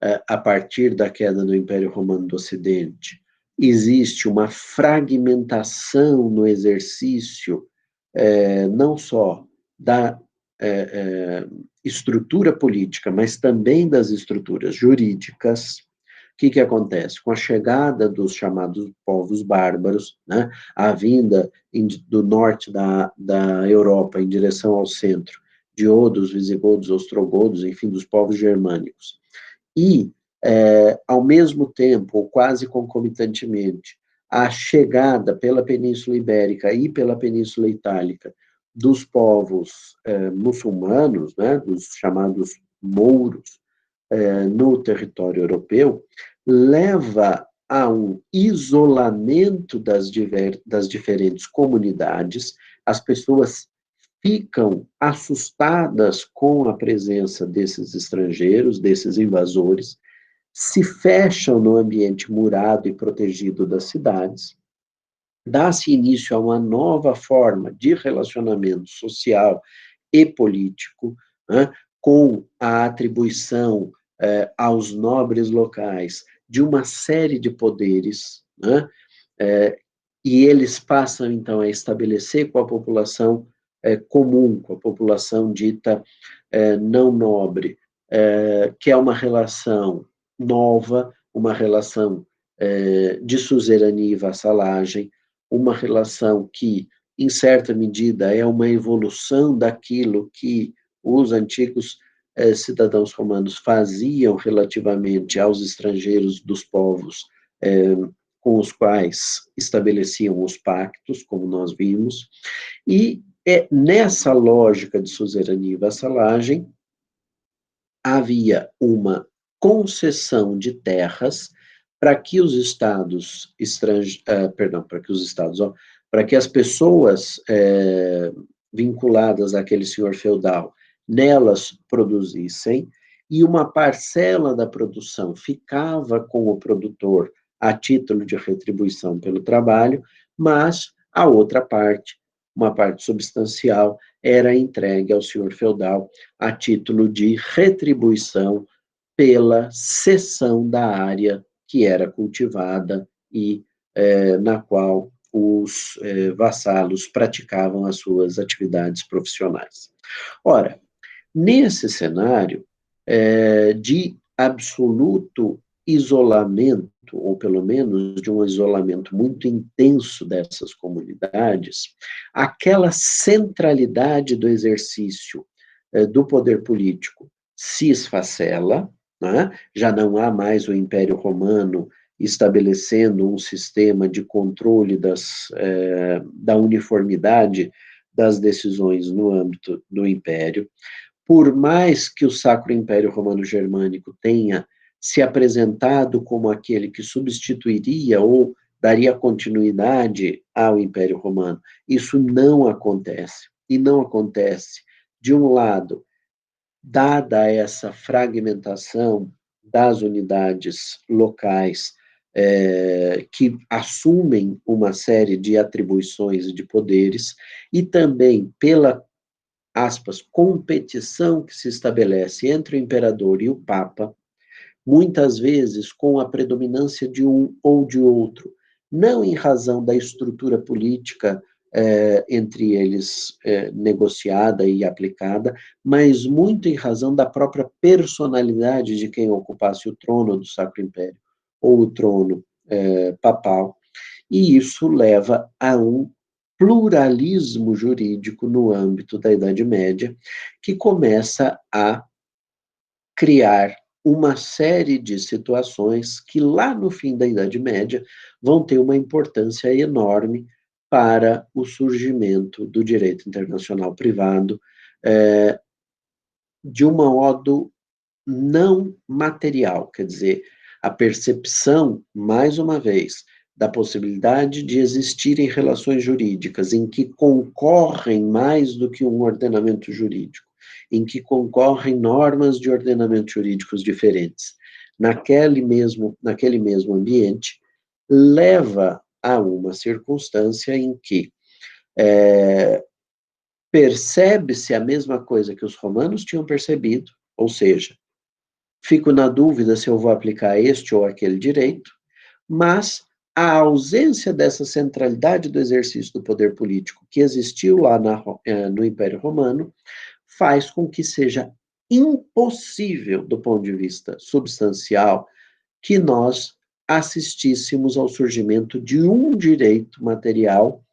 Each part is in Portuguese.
a partir da queda do Império Romano do Ocidente, existe uma fragmentação no exercício, não só da estrutura política, mas também das estruturas jurídicas. O que acontece? Com a chegada dos chamados povos bárbaros, né, a vinda do norte da Europa em direção ao centro, de odos, visigodos, ostrogodos, enfim, dos povos germânicos, e, ao mesmo tempo, ou quase concomitantemente, a chegada pela Península Ibérica e pela Península Itálica dos povos muçulmanos, né, dos chamados mouros, no território europeu, leva a um isolamento das diferentes comunidades, as pessoas ficam assustadas com a presença desses estrangeiros, desses invasores, se fecham no ambiente murado e protegido das cidades, dá-se início a uma nova forma de relacionamento social e político, né, com a atribuição aos nobres locais de uma série de poderes, né, e eles passam, então, a estabelecer com a população comum, com a população dita não nobre, que é uma relação nova, uma relação de suzerania e vassalagem, uma relação que, em certa medida, é uma evolução daquilo que os antigos cidadãos romanos faziam relativamente aos estrangeiros dos povos com os quais estabeleciam os pactos, como nós vimos, e nessa lógica de suzerania e vassalagem, havia uma concessão de terras para que os estados para que as pessoas vinculadas àquele senhor feudal nelas produzissem, e uma parcela da produção ficava com o produtor a título de retribuição pelo trabalho, mas a outra parte, uma parte substancial, era entregue ao senhor feudal a título de retribuição pela cessão da área que era cultivada e na qual os vassalos praticavam as suas atividades profissionais. Ora, nesse cenário de absoluto isolamento, ou pelo menos de um isolamento muito intenso dessas comunidades, aquela centralidade do exercício do poder político se esfacela, né? Já não há mais o Império Romano estabelecendo um sistema de controle da uniformidade das decisões no âmbito do Império. Por mais que o Sacro Império Romano Germânico tenha se apresentado como aquele que substituiria ou daria continuidade ao Império Romano, isso não acontece. E não acontece, de um lado, dada essa fragmentação das unidades locais que assumem uma série de atribuições e de poderes, e também pela, aspas, competição que se estabelece entre o imperador e o papa, muitas vezes com a predominância de um ou de outro, não em razão da estrutura política entre eles negociada e aplicada, mas muito em razão da própria personalidade de quem ocupasse o trono do Sacro Império, ou o trono papal, e isso leva a um pluralismo jurídico no âmbito da Idade Média, que começa a criar uma série de situações que lá no fim da Idade Média vão ter uma importância enorme para o surgimento do direito internacional privado de um modo não material, quer dizer, a percepção, mais uma vez, da possibilidade de existirem relações jurídicas em que concorrem mais do que um ordenamento jurídico, em que concorrem normas de ordenamentos jurídicos diferentes, naquele mesmo ambiente, leva a uma circunstância em que percebe-se a mesma coisa que os romanos tinham percebido, ou seja, fico na dúvida se eu vou aplicar este ou aquele direito, mas a ausência dessa centralidade do exercício do poder político que existiu lá no Império Romano faz com que seja impossível, do ponto de vista substancial, que nós assistíssemos ao surgimento de um direito material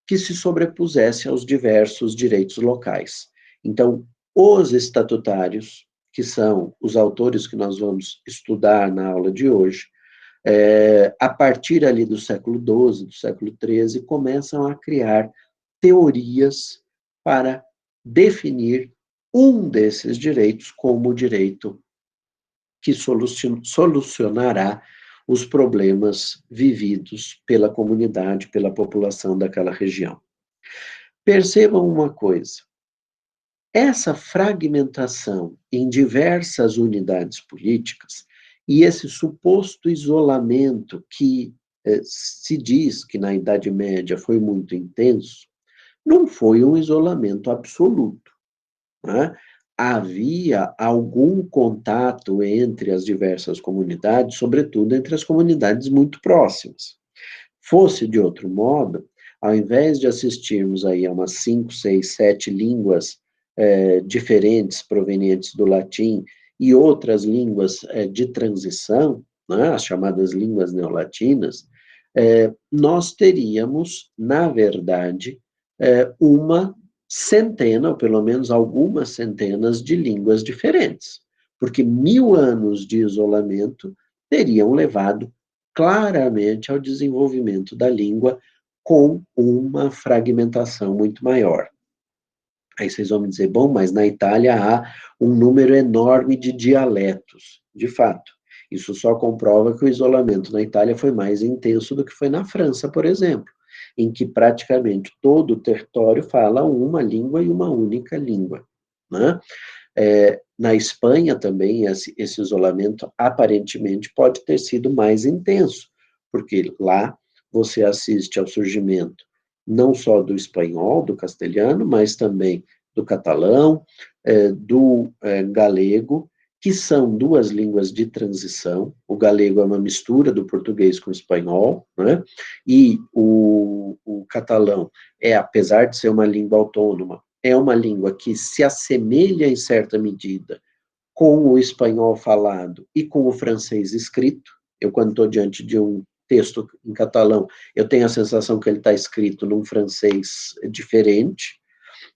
que se sobrepusesse aos diversos direitos locais. Então, os estatutários, que são os autores que nós vamos estudar na aula de hoje, a partir ali do século XII, do século XIII, começam a criar teorias para definir um desses direitos como o direito que solucionará os problemas vividos pela comunidade, pela população daquela região. Percebam uma coisa, essa fragmentação em diversas unidades políticas e esse suposto isolamento que se diz que na Idade Média foi muito intenso, não foi um isolamento absoluto, né? Havia algum contato entre as diversas comunidades, sobretudo entre as comunidades muito próximas. Fosse de outro modo, ao invés de assistirmos aí a umas 5, 6, 7 línguas diferentes provenientes do latim e outras línguas de transição, né, as chamadas línguas neolatinas, nós teríamos, na verdade, uma centena, ou pelo menos algumas centenas de línguas diferentes, porque 1000 anos de isolamento teriam levado claramente ao desenvolvimento da língua com uma fragmentação muito maior. Aí vocês vão me dizer, bom, mas na Itália há um número enorme de dialetos. De fato, isso só comprova que o isolamento na Itália foi mais intenso do que foi na França, por exemplo, em que praticamente todo o território fala uma língua e uma única língua, né? Na Espanha também esse isolamento aparentemente pode ter sido mais intenso, porque lá você assiste ao surgimento não só do espanhol, do castelhano, mas também do catalão, do galego, que são duas línguas de transição. O galego é uma mistura do português com o espanhol, né? E o catalão apesar de ser uma língua autônoma, é uma língua que se assemelha em certa medida com o espanhol falado e com o francês escrito. Eu, quando estou diante de um texto em catalão, eu tenho a sensação que ele está escrito num francês diferente,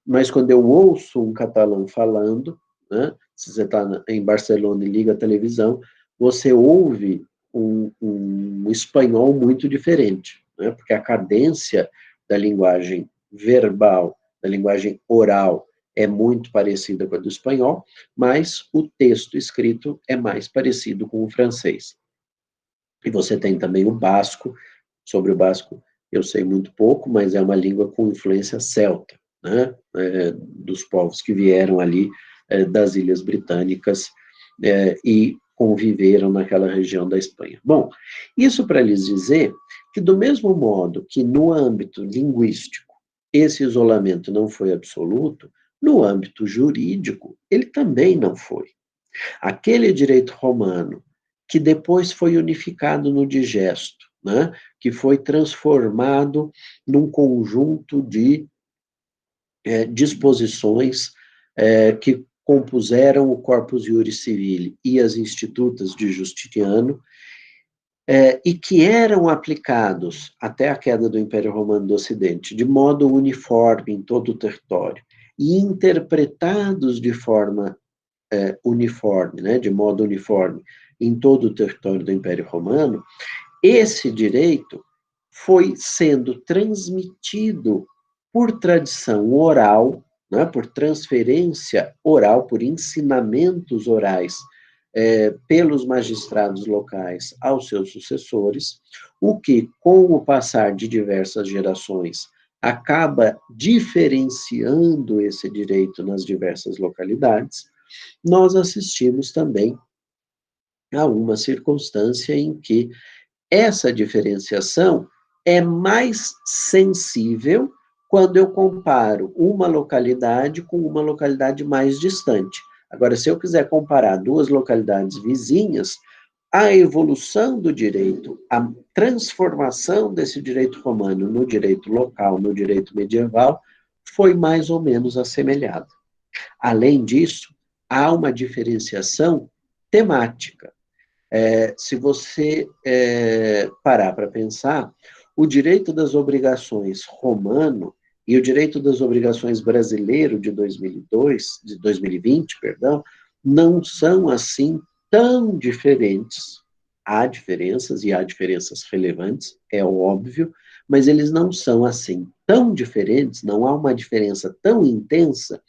mas quando eu ouço um catalão falando, né, se você está em Barcelona e liga a televisão, você ouve um espanhol muito diferente, né, porque a cadência da linguagem verbal, da linguagem oral, é muito parecida com a do espanhol, mas o texto escrito é mais parecido com o francês. E você tem também o basco. Sobre o basco eu sei muito pouco, mas é uma língua com influência celta, né? Dos povos que vieram ali das Ilhas Britânicas e conviveram naquela região da Espanha. Bom, isso para lhes dizer que, do mesmo modo que no âmbito linguístico esse isolamento não foi absoluto, no âmbito jurídico ele também não foi. Aquele direito romano que depois foi unificado no digesto, né, que foi transformado num conjunto de disposições que compuseram o Corpus Iuris Civile e as Institutas de Justiniano, e que eram aplicados até a queda do Império Romano do Ocidente de modo uniforme em todo o território e interpretados de forma uniforme, né, de modo uniforme em todo o território do Império Romano, esse direito foi sendo transmitido por tradição oral, né, por transferência oral, por ensinamentos orais pelos magistrados locais aos seus sucessores, o que, com o passar de diversas gerações, acaba diferenciando esse direito nas diversas localidades. Nós assistimos também a uma circunstância em que essa diferenciação é mais sensível quando eu comparo uma localidade com uma localidade mais distante. Agora, se eu quiser comparar duas localidades vizinhas, a evolução do direito, a transformação desse direito romano no direito local, no direito medieval, foi mais ou menos assemelhada. Além disso, há uma diferenciação temática. Se você parar para pensar, o direito das obrigações romano e o direito das obrigações brasileiro de 2020, perdão, não são assim tão diferentes. Há diferenças e há diferenças relevantes, é óbvio, mas eles não são assim tão diferentes, não há uma diferença tão intensa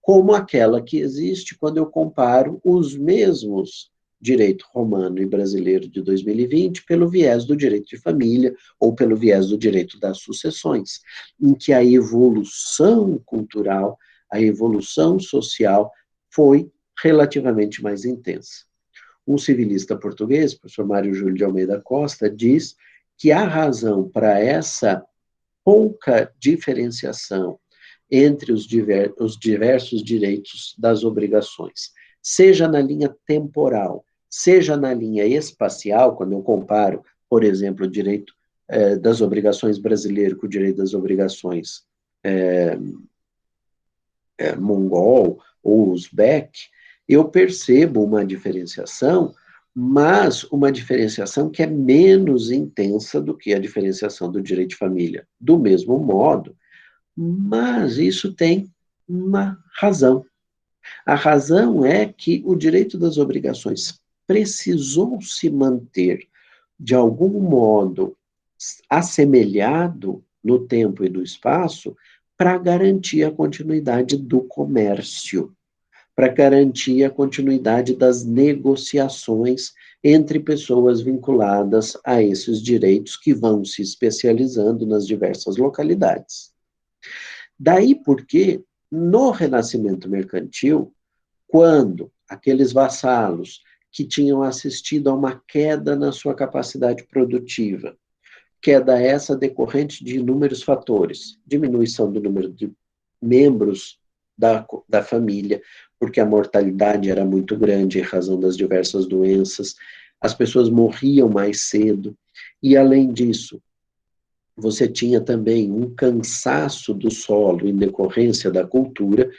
como aquela que existe quando eu comparo os mesmos direito romano e brasileiro de 2020 pelo viés do direito de família ou pelo viés do direito das sucessões, em que a evolução cultural, a evolução social foi relativamente mais intensa. Um civilista português, o professor Mário Júlio de Almeida Costa, diz que a razão para essa pouca diferenciação entre os diversos direitos das obrigações, seja na linha temporal, seja na linha espacial, quando eu comparo, por exemplo, o direito das obrigações brasileiro com o direito das obrigações mongol ou uzbek, eu percebo uma diferenciação, mas uma diferenciação que é menos intensa do que a diferenciação do direito de família. Do mesmo modo, mas isso tem uma razão. A razão é que o direito das obrigações precisou se manter, de algum modo, assemelhado no tempo e no espaço, para garantir a continuidade do comércio, para garantir a continuidade das negociações entre pessoas vinculadas a esses direitos que vão se especializando nas diversas localidades. Daí porque, no Renascimento Mercantil, quando aqueles vassalos que tinham assistido a uma queda na sua capacidade produtiva, queda essa decorrente de inúmeros fatores, diminuição do número de membros da família, porque a mortalidade era muito grande em razão das diversas doenças, as pessoas morriam mais cedo, e além disso, você tinha também um cansaço do solo em decorrência da cultura,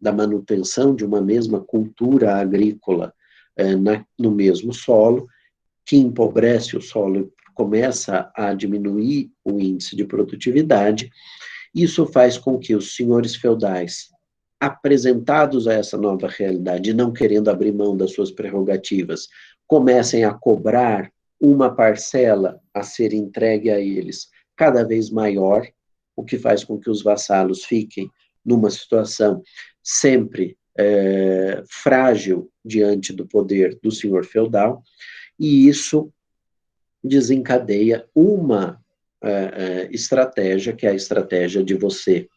da manutenção de uma mesma cultura agrícola no mesmo solo, que empobrece o solo, começa a diminuir o índice de produtividade. Isso faz com que os senhores feudais, apresentados a essa nova realidade, não querendo abrir mão das suas prerrogativas, comecem a cobrar uma parcela a ser entregue a eles cada vez maior, o que faz com que os vassalos fiquem numa situação sempre frágil diante do poder do senhor feudal, e isso desencadeia uma estratégia, que é a estratégia de você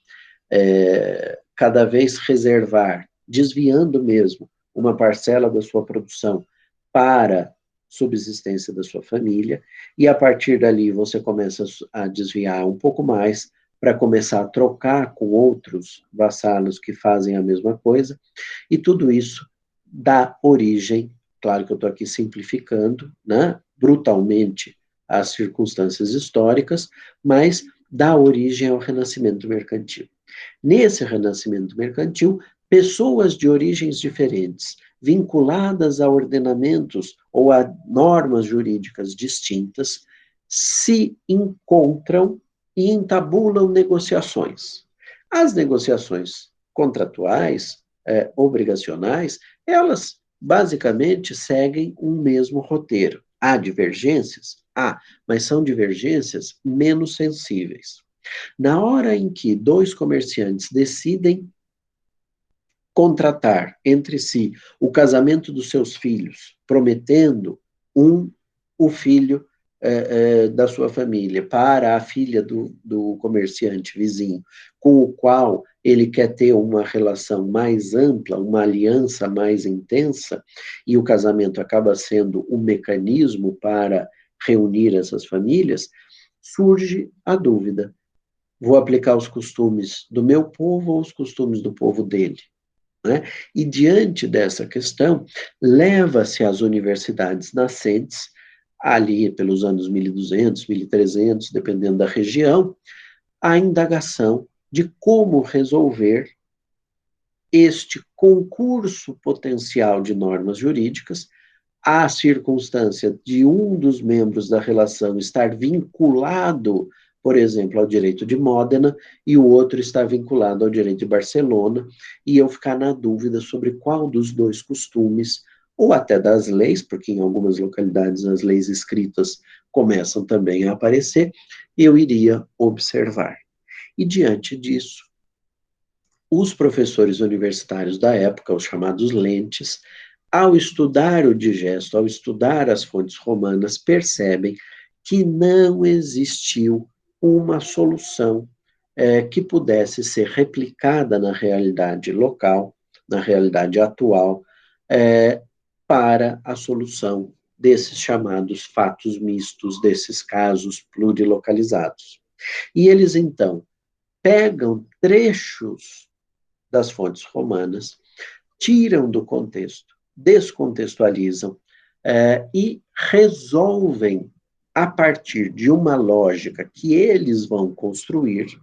cada vez reservar, desviando mesmo uma parcela da sua produção para subsistência da sua família, e a partir dali você começa a desviar um pouco mais para começar a trocar com outros vassalos que fazem a mesma coisa, e tudo isso dá origem, claro que eu estou aqui simplificando, né, brutalmente as circunstâncias históricas, mas dá origem ao Renascimento Mercantil. Nesse Renascimento Mercantil, pessoas de origens diferentes, vinculadas a ordenamentos ou a normas jurídicas distintas, se encontram e entabulam negociações. As negociações contratuais, obrigacionais, elas basicamente seguem um mesmo roteiro. Há divergências? Há, mas são divergências menos sensíveis. Na hora em que dois comerciantes decidem contratar entre si o casamento dos seus filhos, prometendo o filho da sua família para a filha do comerciante vizinho, com o qual ele quer ter uma relação mais ampla, uma aliança mais intensa, e o casamento acaba sendo um mecanismo para reunir essas famílias, surge a dúvida: vou aplicar os costumes do meu povo ou os costumes do povo dele? né? E diante dessa questão, leva-se às universidades nascentes, ali pelos anos 1200, 1300, dependendo da região, a indagação de como resolver este concurso potencial de normas jurídicas, a circunstância de um dos membros da relação estar vinculado, por exemplo, ao direito de Módena, e o outro estar vinculado ao direito de Barcelona, e eu ficar na dúvida sobre qual dos dois costumes, ou até das leis, porque em algumas localidades as leis escritas começam também a aparecer, eu iria observar. E diante disso, os professores universitários da época, os chamados lentes, ao estudar o digesto, ao estudar as fontes romanas, percebem que não existiu uma solução que pudesse ser replicada na realidade local, na realidade atual, para a solução desses chamados fatos mistos, desses casos plurilocalizados. E eles, então, pegam trechos das fontes romanas, tiram do contexto, descontextualizam e resolvem, a partir de uma lógica que eles vão construir,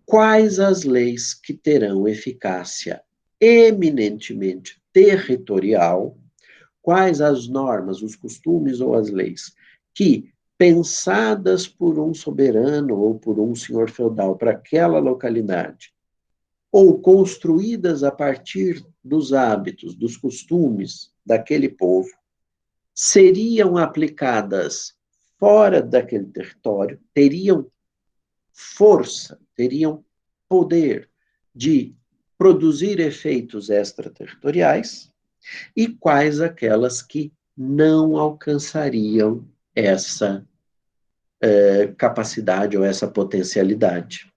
quais as leis que terão eficácia eminentemente territorial, quais as normas, os costumes ou as leis que, pensadas por um soberano ou por um senhor feudal para aquela localidade, ou construídas a partir dos hábitos, dos costumes daquele povo, seriam aplicadas fora daquele território, teriam força, teriam poder de produzir efeitos extraterritoriais, e quais aquelas que não alcançariam essa capacidade ou essa potencialidade.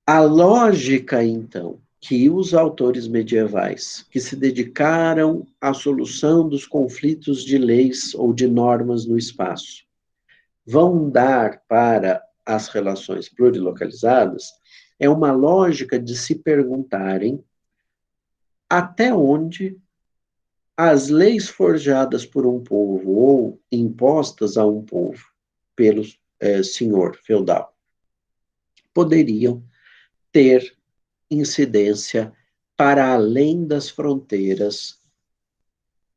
A lógica, então, que os autores medievais, que se dedicaram à solução dos conflitos de leis ou de normas no espaço, vão dar para as relações plurilocalizadas, é uma lógica de se perguntarem até onde as leis forjadas por um povo ou impostas a um povo pelo senhor feudal poderiam ter incidência para além das fronteiras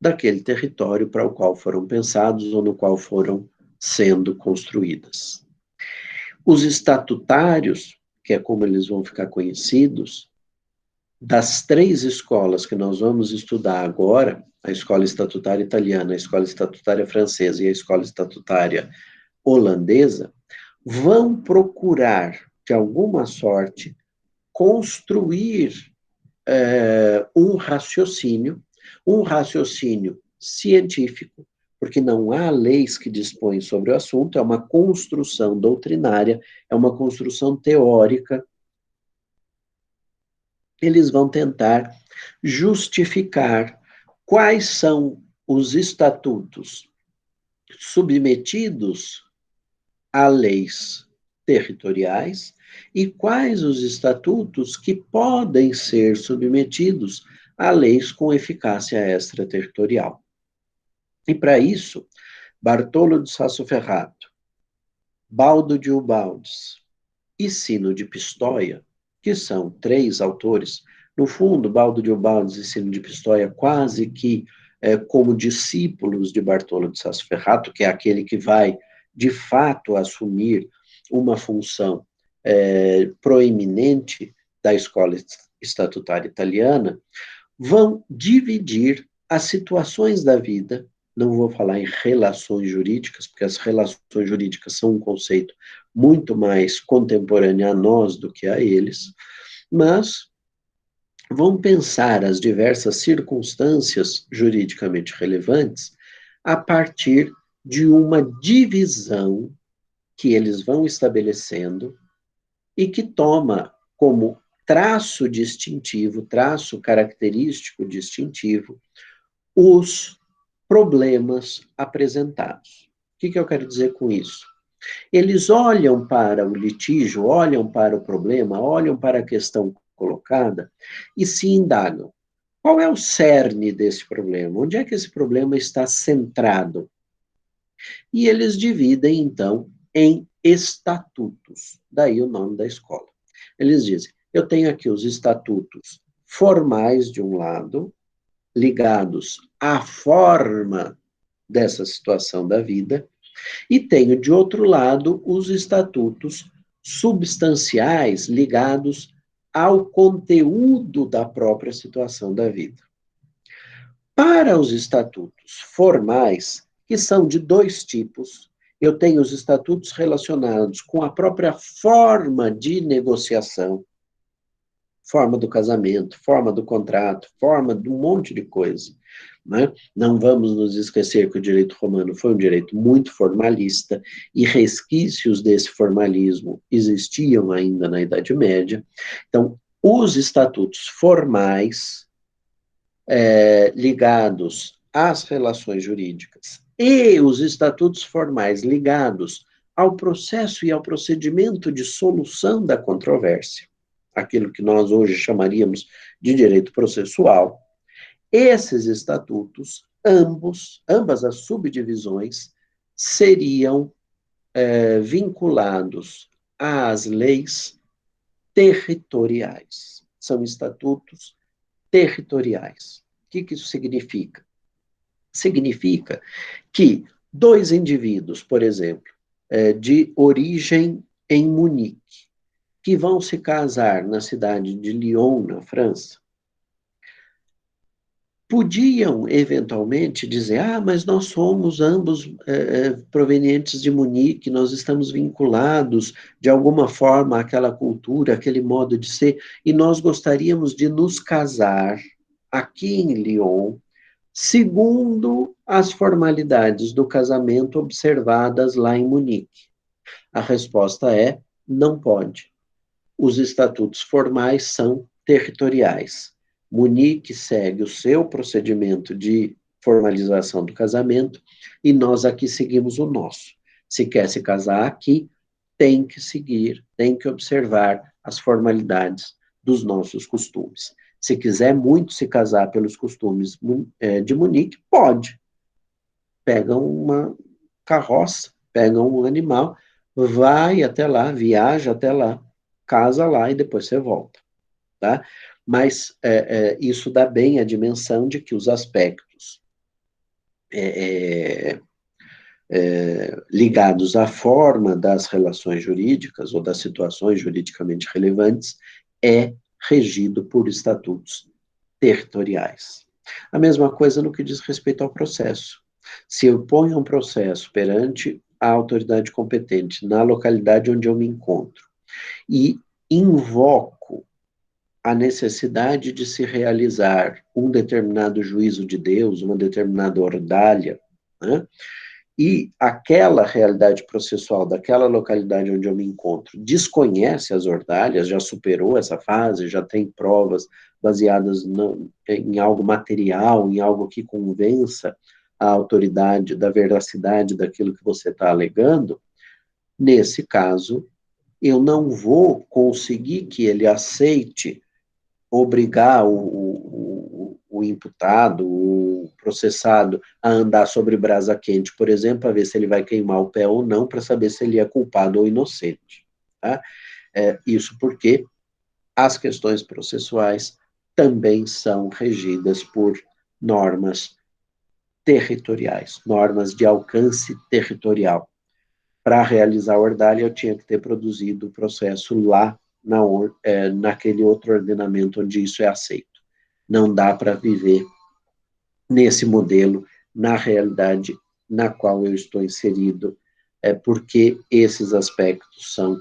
daquele território para o qual foram pensados ou no qual foram sendo construídas. Os estatutários, que é como eles vão ficar conhecidos, das três escolas que nós vamos estudar agora, a escola estatutária italiana, a escola estatutária francesa e a escola estatutária holandesa, vão procurar, de alguma sorte, construir um raciocínio científico, porque não há leis que dispõem sobre o assunto, é uma construção doutrinária, é uma construção teórica. Eles vão tentar justificar quais são os estatutos submetidos a leis territoriais e quais os estatutos que podem ser submetidos a leis com eficácia extraterritorial. E para isso, Bartolo de Sassoferrato, Baldo de Ubaldes e Sino de Pistoia, que são três autores, no fundo, Baldo de Ubaldes e Sino de Pistoia quase que como discípulos de Bartolo de Sassoferrato, que é aquele que vai, de fato, assumir uma função proeminente da escola estatutária italiana, vão dividir as situações da vida, não vou falar em relações jurídicas, porque as relações jurídicas são um conceito muito mais contemporâneo a nós do que a eles, mas vão pensar as diversas circunstâncias juridicamente relevantes a partir de uma divisão que eles vão estabelecendo e que toma como traço distintivo, traço característico distintivo, os problemas apresentados. O que eu quero dizer com isso? Eles olham para o litígio, olham para o problema, olham para a questão colocada e se indagam. Qual é o cerne desse problema? Onde é que esse problema está centrado? E eles dividem, então, em estatutos. Daí o nome da escola. Eles dizem, eu tenho aqui os estatutos formais, de um lado, ligados à forma dessa situação da vida, e tenho, de outro lado, os estatutos substanciais ligados ao conteúdo da própria situação da vida. Para os estatutos formais, que são de dois tipos, eu tenho os estatutos relacionados com a própria forma de negociação, forma do casamento, forma do contrato, forma de um monte de coisa. Né? Não vamos nos esquecer que o direito romano foi um direito muito formalista e resquícios desse formalismo existiam ainda na Idade Média. Então, os estatutos formais ligados às relações jurídicas e os estatutos formais ligados ao processo e ao procedimento de solução da controvérsia, aquilo que nós hoje chamaríamos de direito processual, esses estatutos, ambas as subdivisões, seriam vinculados às leis territoriais. São estatutos territoriais. O que isso significa? Significa que dois indivíduos, por exemplo, de origem em Munique, que vão se casar na cidade de Lyon, na França, podiam, eventualmente, dizer, mas nós somos ambos provenientes de Munique, nós estamos vinculados, de alguma forma, àquela cultura, àquele modo de ser, e nós gostaríamos de nos casar aqui em Lyon, segundo as formalidades do casamento observadas lá em Munique. A resposta é, não pode. Os estatutos formais são territoriais. Munique segue o seu procedimento de formalização do casamento e nós aqui seguimos o nosso. Se quer se casar aqui, tem que seguir, tem que observar as formalidades dos nossos costumes. Se quiser muito se casar pelos costumes de Munique, pode. Pega uma carroça, pega um animal, vai até lá, viaja até lá, casa lá e depois você volta, tá? Mas isso dá bem a dimensão de que os aspectos ligados à forma das relações jurídicas ou das situações juridicamente relevantes é regido por estatutos territoriais. A mesma coisa no que diz respeito ao processo. Se eu ponho um processo perante a autoridade competente na localidade onde eu me encontro e invoco a necessidade de se realizar um determinado juízo de Deus, uma determinada ordalha, né? E aquela realidade processual daquela localidade onde eu me encontro desconhece as ordalhas, já superou essa fase, já tem provas baseadas em algo material, em algo que convença a autoridade da veracidade daquilo que você está alegando, nesse caso, eu não vou conseguir que ele aceite obrigar o imputado, o processado, a andar sobre brasa quente, por exemplo, para ver se ele vai queimar o pé ou não, para saber se ele é culpado ou inocente. Tá? Isso porque as questões processuais também são regidas por normas territoriais, normas de alcance territorial. Para realizar a ordalha, eu tinha que ter produzido o processo lá naquele outro ordenamento onde isso é aceito. Não dá para viver nesse modelo, na realidade na qual eu estou inserido, porque esses aspectos são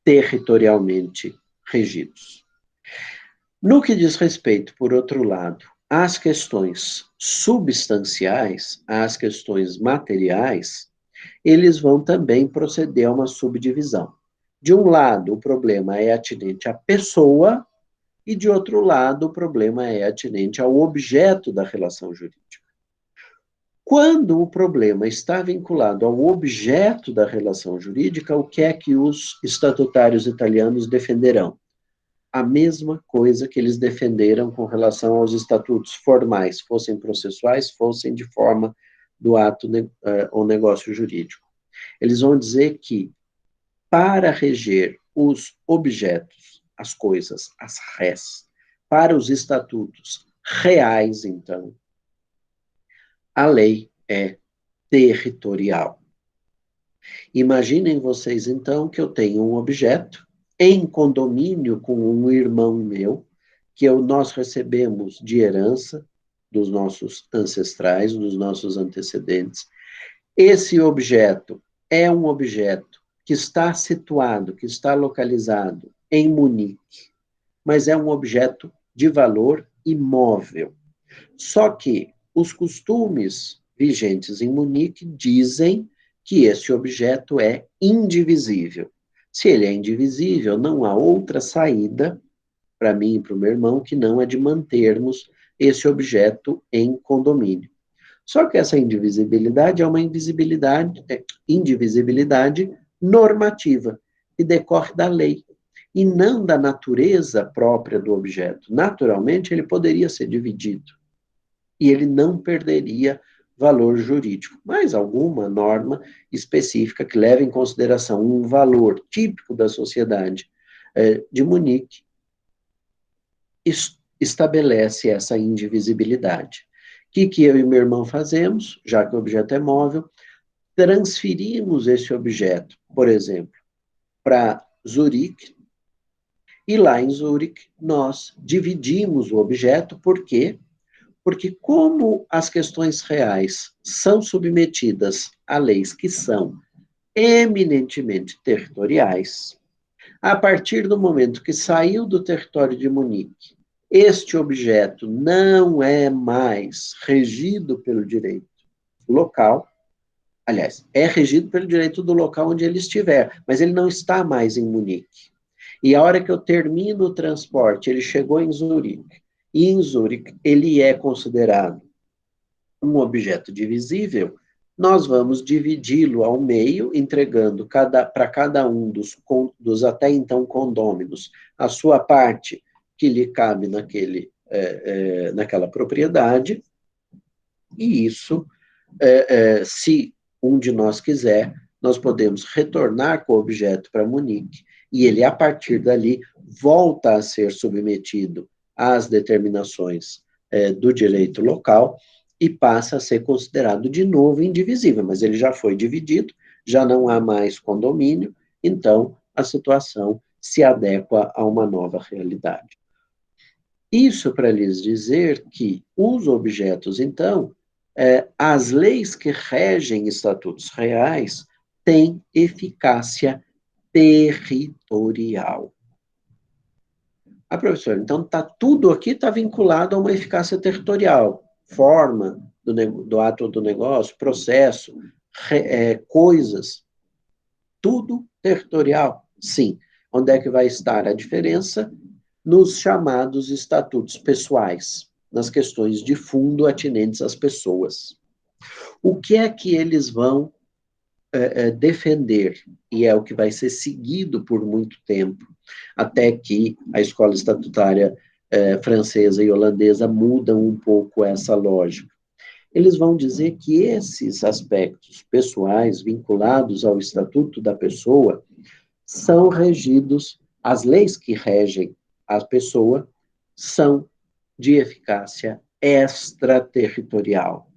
territorialmente regidos. No que diz respeito, por outro lado, às questões substanciais, às questões materiais, eles vão também proceder a uma subdivisão. De um lado, o problema é atinente à pessoa, e de outro lado, o problema é atinente ao objeto da relação jurídica. Quando o problema está vinculado ao objeto da relação jurídica, o que é que os estatutários italianos defenderão? a mesma coisa que eles defenderam com relação aos estatutos formais, fossem processuais, fossem de forma do ato ou negócio jurídico. Eles vão dizer que, para reger os objetos, as coisas, as res, para os estatutos reais, então, a lei é territorial. Imaginem vocês, então, que eu tenho um objeto em condomínio com um irmão meu, que nós recebemos de herança dos nossos ancestrais, dos nossos antecedentes. Esse objeto é um objeto que está situado, que está localizado em Munique, mas é um objeto de valor imóvel. Só que os costumes vigentes em Munique dizem que esse objeto é indivisível. Se ele é indivisível, não há outra saída para mim e para o meu irmão que não é de mantermos esse objeto em condomínio. Só que essa indivisibilidade é uma indivisibilidade normativa, que decorre da lei, e não da natureza própria do objeto. Naturalmente, ele poderia ser dividido, e ele não perderia valor jurídico, mas alguma norma específica que leve em consideração um valor típico da sociedade de Munique estabelece essa indivisibilidade. O que eu e meu irmão fazemos, já que o objeto é móvel? Transferimos esse objeto, por exemplo, para Zurique, e lá em Zurique nós dividimos o objeto, por quê? Porque como as questões reais são submetidas a leis que são eminentemente territoriais, a partir do momento que saiu do território de Munique, este objeto não é mais regido pelo direito local, aliás, é regido pelo direito do local onde ele estiver, mas ele não está mais em Munique. E a hora que eu termino o transporte, ele chegou em Zurique, e em Zurique ele é considerado um objeto divisível, nós vamos dividi-lo ao meio, entregando para cada um dos até então condôminos a sua parte que lhe cabe naquela propriedade, e isso, se um de nós quiser, nós podemos retornar com o objeto para Munique, e ele, a partir dali, volta a ser submetido às determinações do direito local e passa a ser considerado de novo indivisível, mas ele já foi dividido, já não há mais condomínio, então a situação se adequa a uma nova realidade. Isso para lhes dizer que os objetos, então, as leis que regem estatutos reais têm eficácia territorial. Professora, então tudo aqui está vinculado a uma eficácia territorial, forma do ato do negócio, processo, coisas, tudo territorial. Sim. Onde é que vai estar a diferença? Nos chamados estatutos pessoais, nas questões de fundo atinentes às pessoas. O que é que eles vão defender? E é o que vai ser seguido por muito tempo, até que a escola estatutária francesa e holandesa mudam um pouco essa lógica. Eles vão dizer que esses aspectos pessoais vinculados ao estatuto da pessoa são regidos, as leis que regem a pessoa são de eficácia extraterritorial.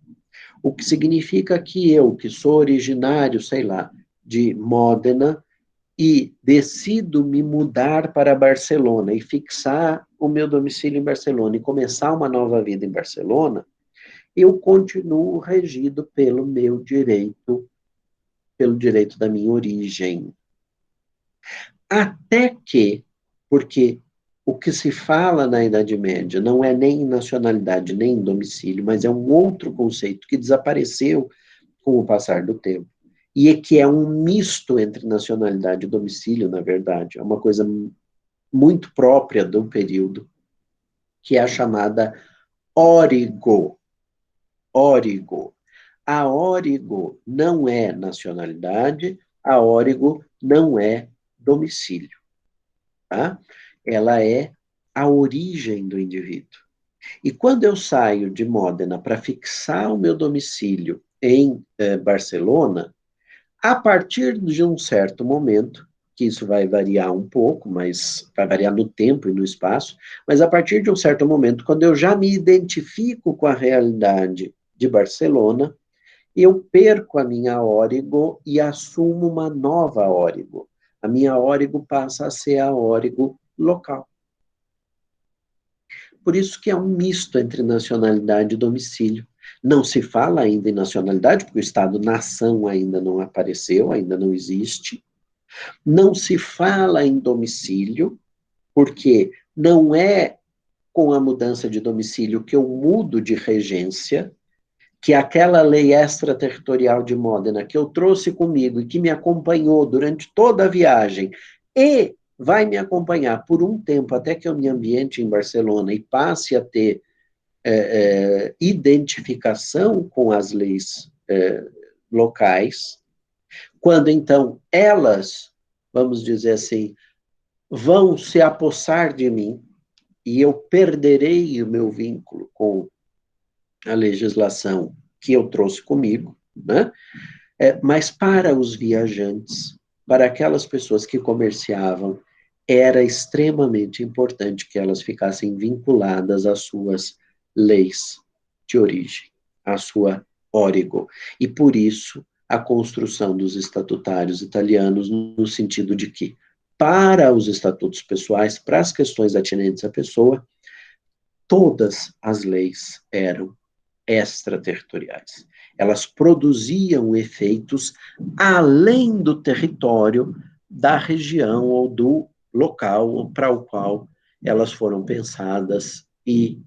O que significa que eu, que sou originário, sei lá, de Módena, e decido me mudar para Barcelona e fixar o meu domicílio em Barcelona e começar uma nova vida em Barcelona, eu continuo regido pelo direito da minha origem. Até que, porque o que se fala na Idade Média não é nem nacionalidade, nem domicílio, mas é um outro conceito que desapareceu com o passar do tempo. E é que é um misto entre nacionalidade e domicílio, na verdade. É uma coisa muito própria do período, que é a chamada órigo. Órigo. A órigo não é nacionalidade, a órigo não é domicílio. Tá? ela é a origem do indivíduo. E quando eu saio de Módena para fixar o meu domicílio em Barcelona, a partir de um certo momento, que isso vai variar um pouco, mas vai variar no tempo e no espaço, mas a partir de um certo momento, quando eu já me identifico com a realidade de Barcelona, eu perco a minha Origo e assumo uma nova Origo. A minha Origo passa a ser a Origo local. Por isso que é um misto entre nacionalidade e domicílio. Não se fala ainda em nacionalidade, porque o Estado-nação ainda não apareceu, ainda não existe. Não se fala em domicílio, porque não é com a mudança de domicílio que eu mudo de regência, que aquela lei extraterritorial de Módena que eu trouxe comigo e que me acompanhou durante toda a viagem e vai me acompanhar por um tempo até que eu me ambiente em Barcelona e passe a ter identificação com as leis locais, quando então elas, vamos dizer assim, vão se apossar de mim e eu perderei o meu vínculo com a legislação que eu trouxe comigo, né? Mas para os viajantes, para aquelas pessoas que comerciavam, era extremamente importante que elas ficassem vinculadas às suas leis de origem, à sua Origo. E por isso a construção dos estatutários italianos no sentido de que, para os estatutos pessoais, para as questões atinentes à pessoa, todas as leis eram extraterritoriais. Elas produziam efeitos além do território da região ou do local para o qual elas foram pensadas e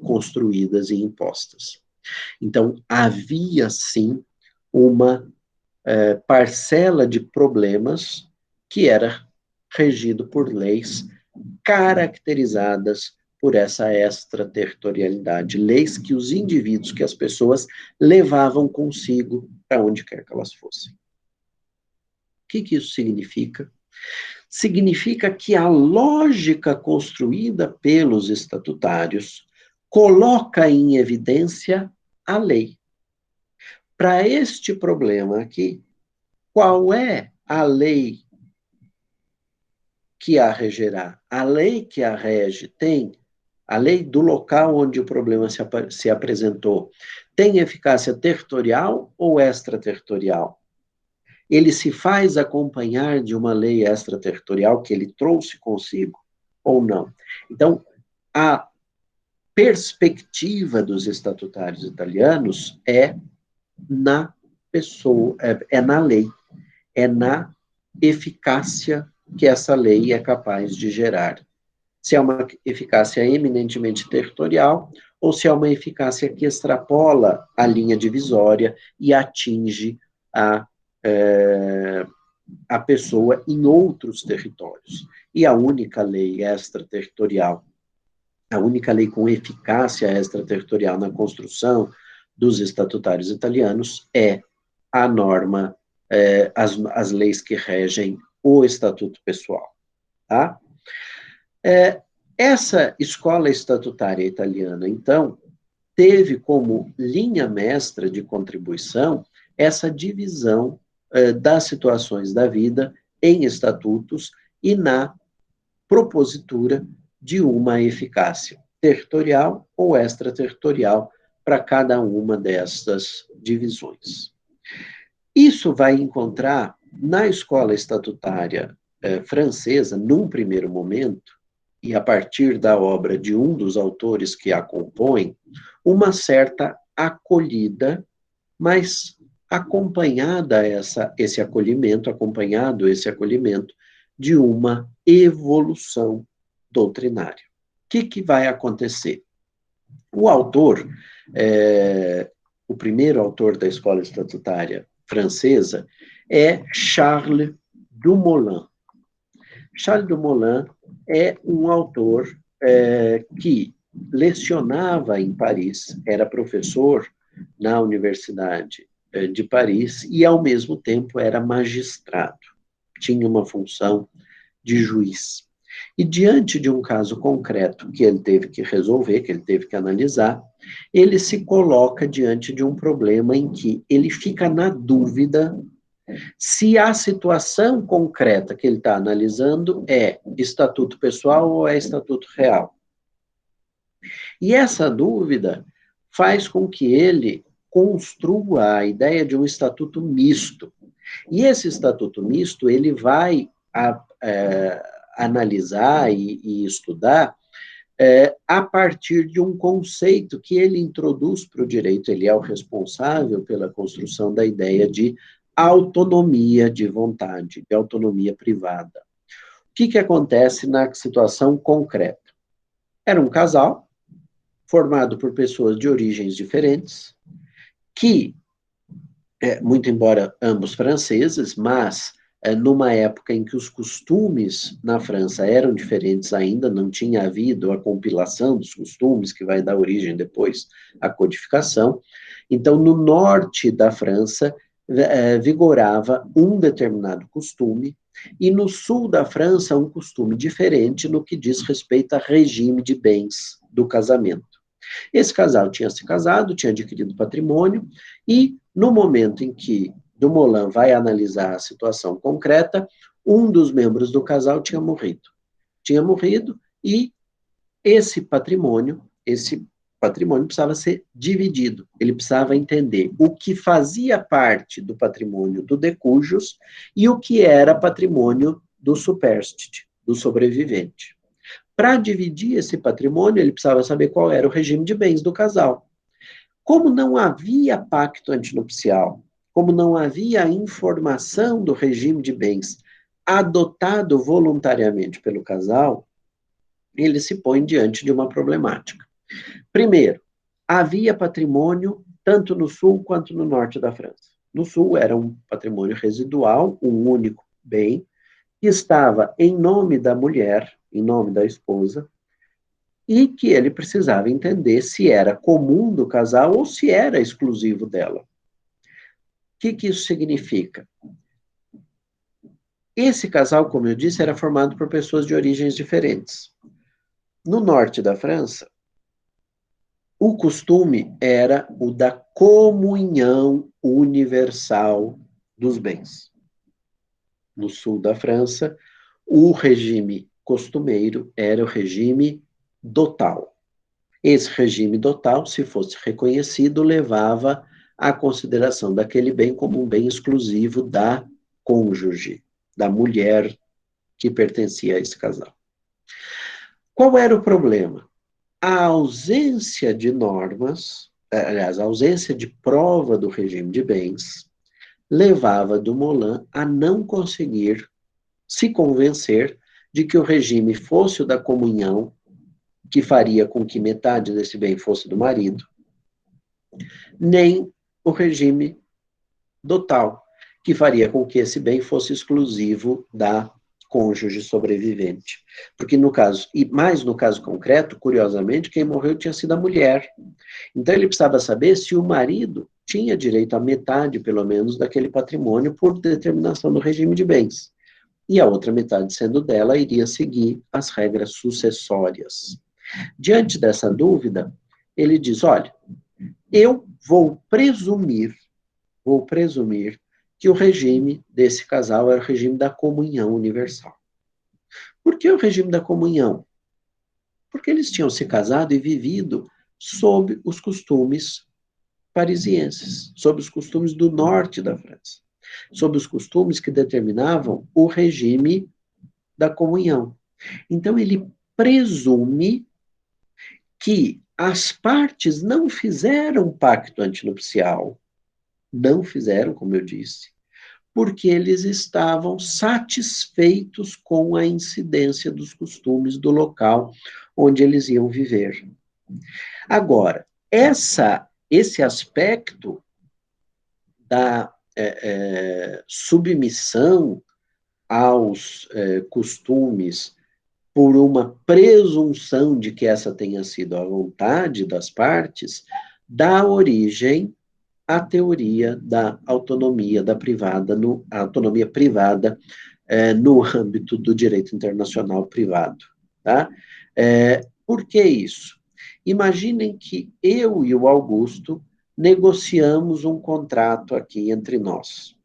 construídas e impostas. Então, havia, sim, uma parcela de problemas que era regido por leis caracterizadas por essa extraterritorialidade, leis que os indivíduos, que as pessoas levavam consigo para onde quer que elas fossem. O que isso significa? Significa que a lógica construída pelos estatutários coloca em evidência a lei. Para este problema aqui, qual é a lei que a regerá? A lei que a rege tem, a lei do local onde o problema se apresentou, tem eficácia territorial ou extraterritorial? Ele se faz acompanhar de uma lei extraterritorial que ele trouxe consigo ou não? Então, a perspectiva dos estatutários italianos é na pessoa, é na lei, é na eficácia que essa lei é capaz de gerar. Se é uma eficácia eminentemente territorial ou se é uma eficácia que extrapola a linha divisória e atinge a pessoa em outros territórios. E a única lei extraterritorial, a única lei com eficácia extraterritorial na construção dos estatutários italianos é a norma, as leis que regem o estatuto pessoal. Tá? Essa escola estatutária italiana, então, teve como linha mestra de contribuição essa divisão das situações da vida em estatutos e na propositura de uma eficácia territorial ou extraterritorial para cada uma dessas divisões. Isso vai encontrar na escola estatutária francesa, num primeiro momento, e a partir da obra de um dos autores que a compõem, uma certa acolhida, mas acompanhado esse acolhimento de uma evolução doutrinária. O que vai acontecer? O autor, o primeiro autor da escola estatutária francesa é Charles Dumoulin. Charles Dumoulin é um autor que lecionava em Paris, era professor na Universidade de Paris e, ao mesmo tempo, era magistrado. Tinha uma função de juiz. E diante de um caso concreto que ele teve que resolver, que ele teve que analisar, ele se coloca diante de um problema em que ele fica na dúvida se a situação concreta que ele está analisando é estatuto pessoal ou é estatuto real. E essa dúvida faz com que ele construa a ideia de um estatuto misto. E esse estatuto misto, ele vai analisar e estudar a partir de um conceito que ele introduz para o direito. Ele é o responsável pela construção da ideia de autonomia de vontade, de autonomia privada. O que acontece na situação concreta? Era um casal formado por pessoas de origens diferentes, que, muito embora ambos franceses, mas numa época em que os costumes na França eram diferentes ainda, não tinha havido a compilação dos costumes, que vai dar origem depois à codificação. Então, no norte da França, vigorava um determinado costume, e no sul da França, um costume diferente no que diz respeito a regime de bens do casamento. Esse casal tinha se casado, tinha adquirido patrimônio, e no momento em que Dumoulin vai analisar a situação concreta, um dos membros do casal tinha morrido. Tinha morrido e esse patrimônio precisava ser dividido. Ele precisava entender o que fazia parte do patrimônio do decujus e o que era patrimônio do superstite, do sobrevivente. Para dividir esse patrimônio, ele precisava saber qual era o regime de bens do casal. Como não havia pacto antinupcial, como não havia informação do regime de bens adotado voluntariamente pelo casal, ele se põe diante de uma problemática. Primeiro, havia patrimônio tanto no sul quanto no norte da França. No sul era um patrimônio residual, um único bem, que estava em nome da mulher, em nome da esposa, e que ele precisava entender se era comum do casal ou se era exclusivo dela. O que isso significa? Esse casal, como eu disse, era formado por pessoas de origens diferentes. No norte da França, o costume era o da comunhão universal dos bens. No sul da França, o regime costumeiro era o regime dotal. Esse regime dotal, se fosse reconhecido, levava à consideração daquele bem como um bem exclusivo da cônjuge, da mulher que pertencia a esse casal. Qual era o problema? A ausência de normas, aliás, a ausência de prova do regime de bens, levava Dumoulin a não conseguir se convencer de que o regime fosse o da comunhão, que faria com que metade desse bem fosse do marido, nem o regime dotal, que faria com que esse bem fosse exclusivo da cônjuge sobrevivente. Porque no caso, e mais no caso concreto, curiosamente, quem morreu tinha sido a mulher. Então ele precisava saber se o marido tinha direito a metade, pelo menos, daquele patrimônio por determinação do regime de bens. E a outra metade, sendo dela, iria seguir as regras sucessórias. Diante dessa dúvida, ele diz, olha, eu vou presumir que o regime desse casal era o regime da comunhão universal. Por que o regime da comunhão? Porque eles tinham se casado e vivido sob os costumes parisienses, sob os costumes do norte da França, sob os costumes que determinavam o regime da comunhão. Então, ele presume que as partes não fizeram pacto antinupcial, não fizeram, como eu disse, porque eles estavam satisfeitos com a incidência dos costumes do local onde eles iam viver. Agora, esse aspecto da submissão aos costumes por uma presunção de que essa tenha sido a vontade das partes, dá origem à teoria da autonomia da privada, autonomia privada no âmbito do direito internacional privado, tá? Por que isso? Imaginem que eu e o Augusto negociamos um contrato aqui entre nós.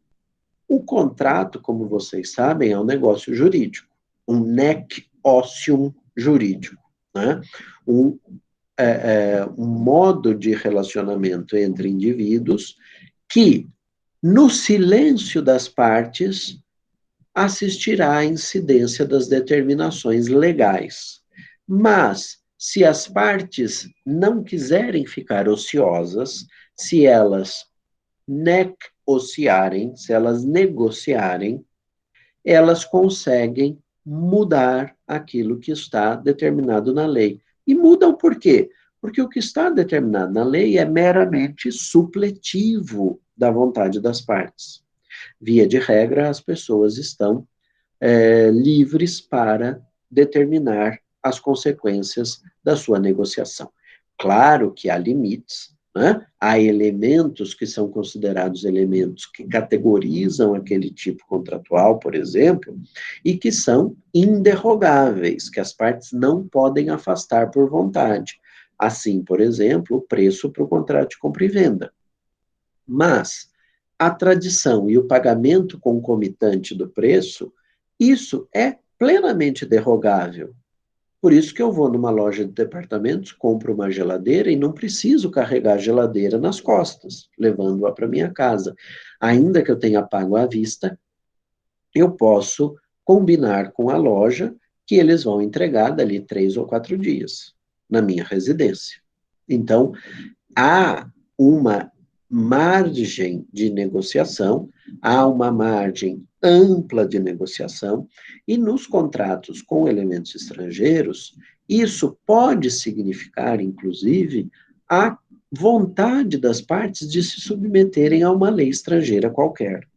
O contrato, como vocês sabem, é um negócio jurídico, um nec ossium jurídico, né? Um modo de relacionamento entre indivíduos que, no silêncio das partes, assistirá à incidência das determinações legais. Mas, se as partes não quiserem ficar ociosas, se elas negociarem, se elas negociarem, elas conseguem mudar aquilo que está determinado na lei. E mudam por quê? Porque o que está determinado na lei é meramente supletivo da vontade das partes. Via de regra, as pessoas estão livres para determinar as consequências da sua negociação. Claro que há limites, né? Há elementos que são considerados elementos que categorizam aquele tipo contratual, por exemplo, e que são inderrogáveis, que as partes não podem afastar por vontade. Assim, por exemplo, o preço para o contrato de compra e venda. Mas a tradição e o pagamento concomitante do preço, isso é plenamente derrogável. Por isso que eu vou numa loja de departamentos, compro uma geladeira e não preciso carregar a geladeira nas costas, levando-a para minha casa. Ainda que eu tenha pago à vista, eu posso combinar com a loja que eles vão entregar dali 3 ou 4 dias, na minha residência. Então, há uma margem de negociação, há uma margem ampla de negociação, e nos contratos com elementos estrangeiros, isso pode significar, inclusive, a vontade das partes de se submeterem a uma lei estrangeira qualquer.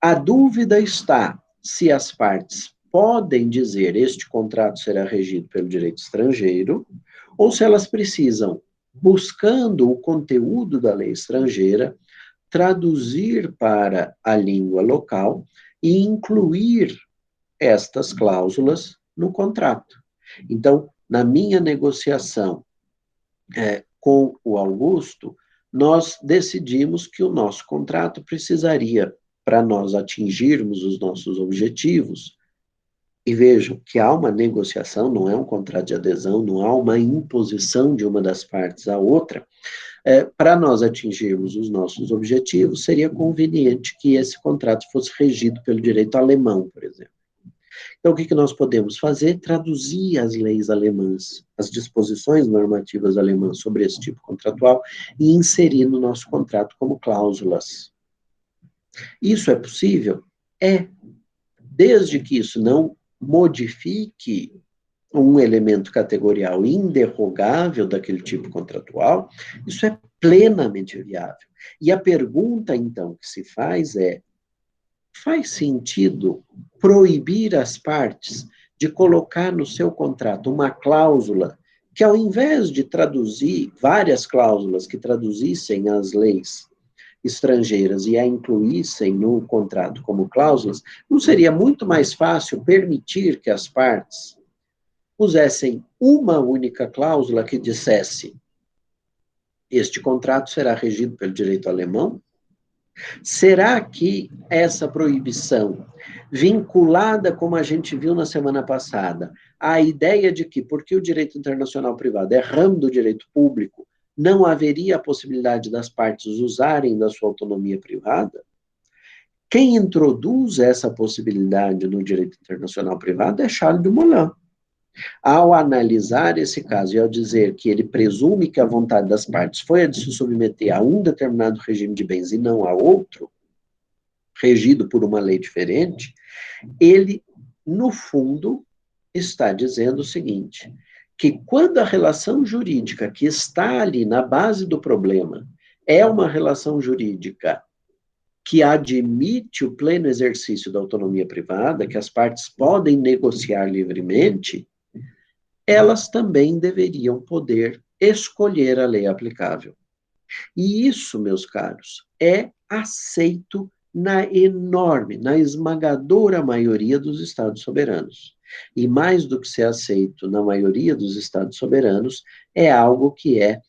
A dúvida está se as partes podem dizer este contrato será regido pelo direito estrangeiro, ou se elas precisam, buscando o conteúdo da lei estrangeira, traduzir para a língua local e incluir estas cláusulas no contrato. Então, na minha negociação com o Augusto, nós decidimos que o nosso contrato precisaria, para nós atingirmos os nossos objetivos, e vejam que há uma negociação, não é um contrato de adesão, não há uma imposição de uma das partes à outra. Para nós atingirmos os nossos objetivos, seria conveniente que esse contrato fosse regido pelo direito alemão, por exemplo. Então, o que nós podemos fazer? Traduzir as leis alemãs, as disposições normativas alemãs sobre esse tipo contratual e inserir no nosso contrato como cláusulas. Isso é possível? É. Desde que isso não modifique um elemento categorial inderrogável daquele tipo contratual, isso é plenamente viável. E a pergunta, então, que se faz é: faz sentido proibir as partes de colocar no seu contrato uma cláusula que, ao invés de traduzir várias cláusulas que traduzissem as leis estrangeiras e a incluíssem no contrato como cláusulas, não seria muito mais fácil permitir que as partes pusessem uma única cláusula que dissesse: este contrato será regido pelo direito alemão? Será que essa proibição, vinculada, como a gente viu na semana passada, à ideia de que, porque o direito internacional privado é ramo do direito público, não haveria a possibilidade das partes usarem da sua autonomia privada? Quem introduz essa possibilidade no direito internacional privado é Charles Dumoulin. Ao analisar esse caso e ao dizer que ele presume que a vontade das partes foi a de se submeter a um determinado regime de bens e não a outro, regido por uma lei diferente, ele, no fundo, está dizendo o seguinte: que quando a relação jurídica que está ali na base do problema é uma relação jurídica que admite o pleno exercício da autonomia privada, que as partes podem negociar livremente, elas também deveriam poder escolher a lei aplicável. E isso, meus caros, é aceito na esmagadora maioria dos Estados soberanos. E mais do que ser aceito na maioria dos Estados soberanos, é algo que é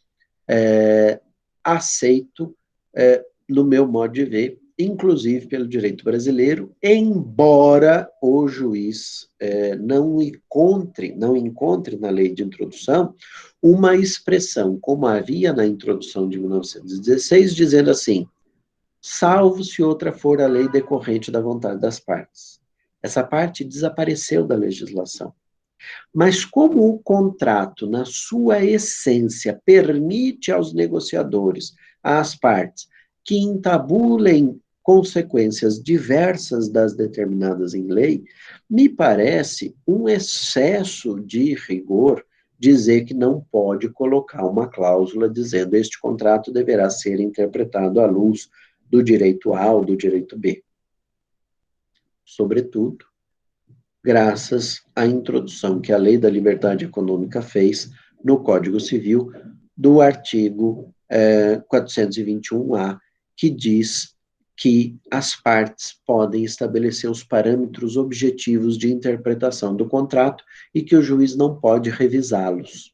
aceito, no meu modo de ver, inclusive pelo direito brasileiro, embora o juiz não encontre na lei de introdução uma expressão, como havia na introdução de 1916, dizendo assim, salvo se outra for a lei decorrente da vontade das partes. Essa parte desapareceu da legislação. Mas como o contrato, na sua essência, permite aos negociadores, às partes, que entabulem consequências diversas das determinadas em lei, me parece um excesso de rigor dizer que não pode colocar uma cláusula dizendo este contrato deverá ser interpretado à luz do direito A ou do direito B. Sobretudo, graças à introdução que a Lei da Liberdade Econômica fez no Código Civil do artigo 421-A, que diz que as partes podem estabelecer os parâmetros objetivos de interpretação do contrato e que o juiz não pode revisá-los.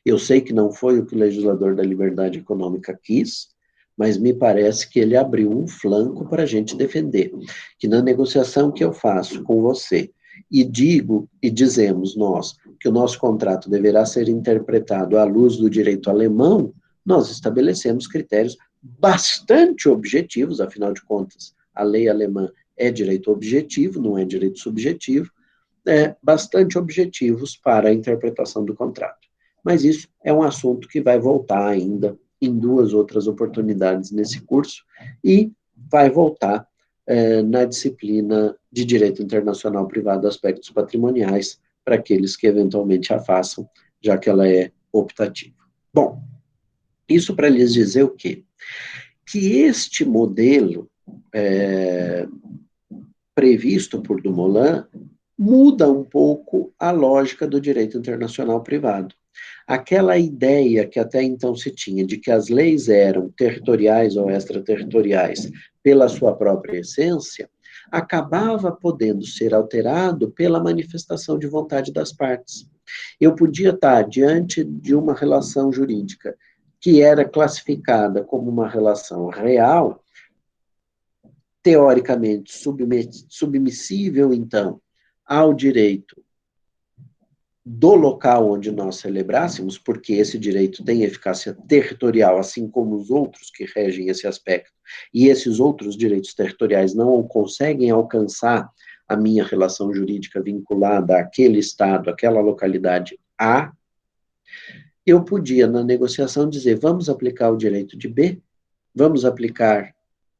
Eu sei que não foi o que o legislador da liberdade econômica quis, mas me parece que ele abriu um flanco para a gente defender, que na negociação que eu faço com você, e digo e dizemos nós que o nosso contrato deverá ser interpretado à luz do direito alemão, nós estabelecemos critérios bastante objetivos, afinal de contas, a lei alemã é direito objetivo, não é direito subjetivo, bastante objetivos para a interpretação do contrato. Mas isso é um assunto que vai voltar ainda em 2 outras oportunidades nesse curso e vai voltar na disciplina de Direito Internacional Privado, Aspectos Patrimoniais, para aqueles que eventualmente a façam, já que ela é optativa. Bom, isso para lhes dizer o quê? Que este modelo previsto por Dumoulin muda um pouco a lógica do direito internacional privado. Aquela ideia que até então se tinha de que as leis eram territoriais ou extraterritoriais pela sua própria essência, acabava podendo ser alterado pela manifestação de vontade das partes. Eu podia estar diante de uma relação jurídica que era classificada como uma relação real, teoricamente submissível, então, ao direito do local onde nós celebrássemos, porque esse direito tem eficácia territorial, assim como os outros que regem esse aspecto, e esses outros direitos territoriais não conseguem alcançar a minha relação jurídica vinculada àquele estado, àquela localidade A, eu podia, na negociação, dizer, vamos aplicar o direito de B, vamos aplicar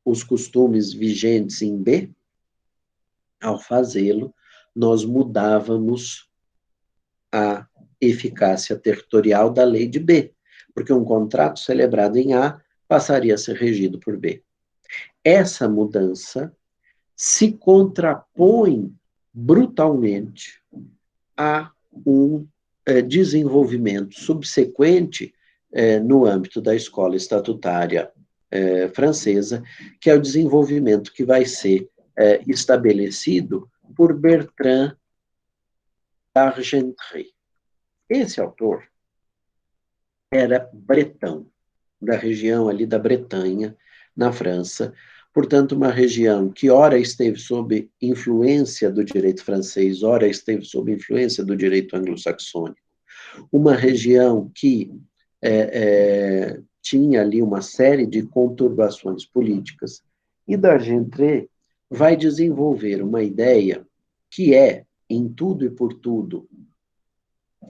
os costumes vigentes em B. Ao fazê-lo, nós mudávamos a eficácia territorial da lei de B, porque um contrato celebrado em A passaria a ser regido por B. Essa mudança se contrapõe brutalmente a um desenvolvimento subsequente no âmbito da escola estatutária francesa, que é o desenvolvimento que vai ser estabelecido por Bertrand d'Argentré. Esse autor era bretão, da região ali da Bretanha, na França, portanto, uma região que ora esteve sob influência do direito francês, ora esteve sob influência do direito anglo-saxônico, uma região que tinha ali uma série de conturbações políticas, e d'Argentré vai desenvolver uma ideia que é, em tudo e por tudo,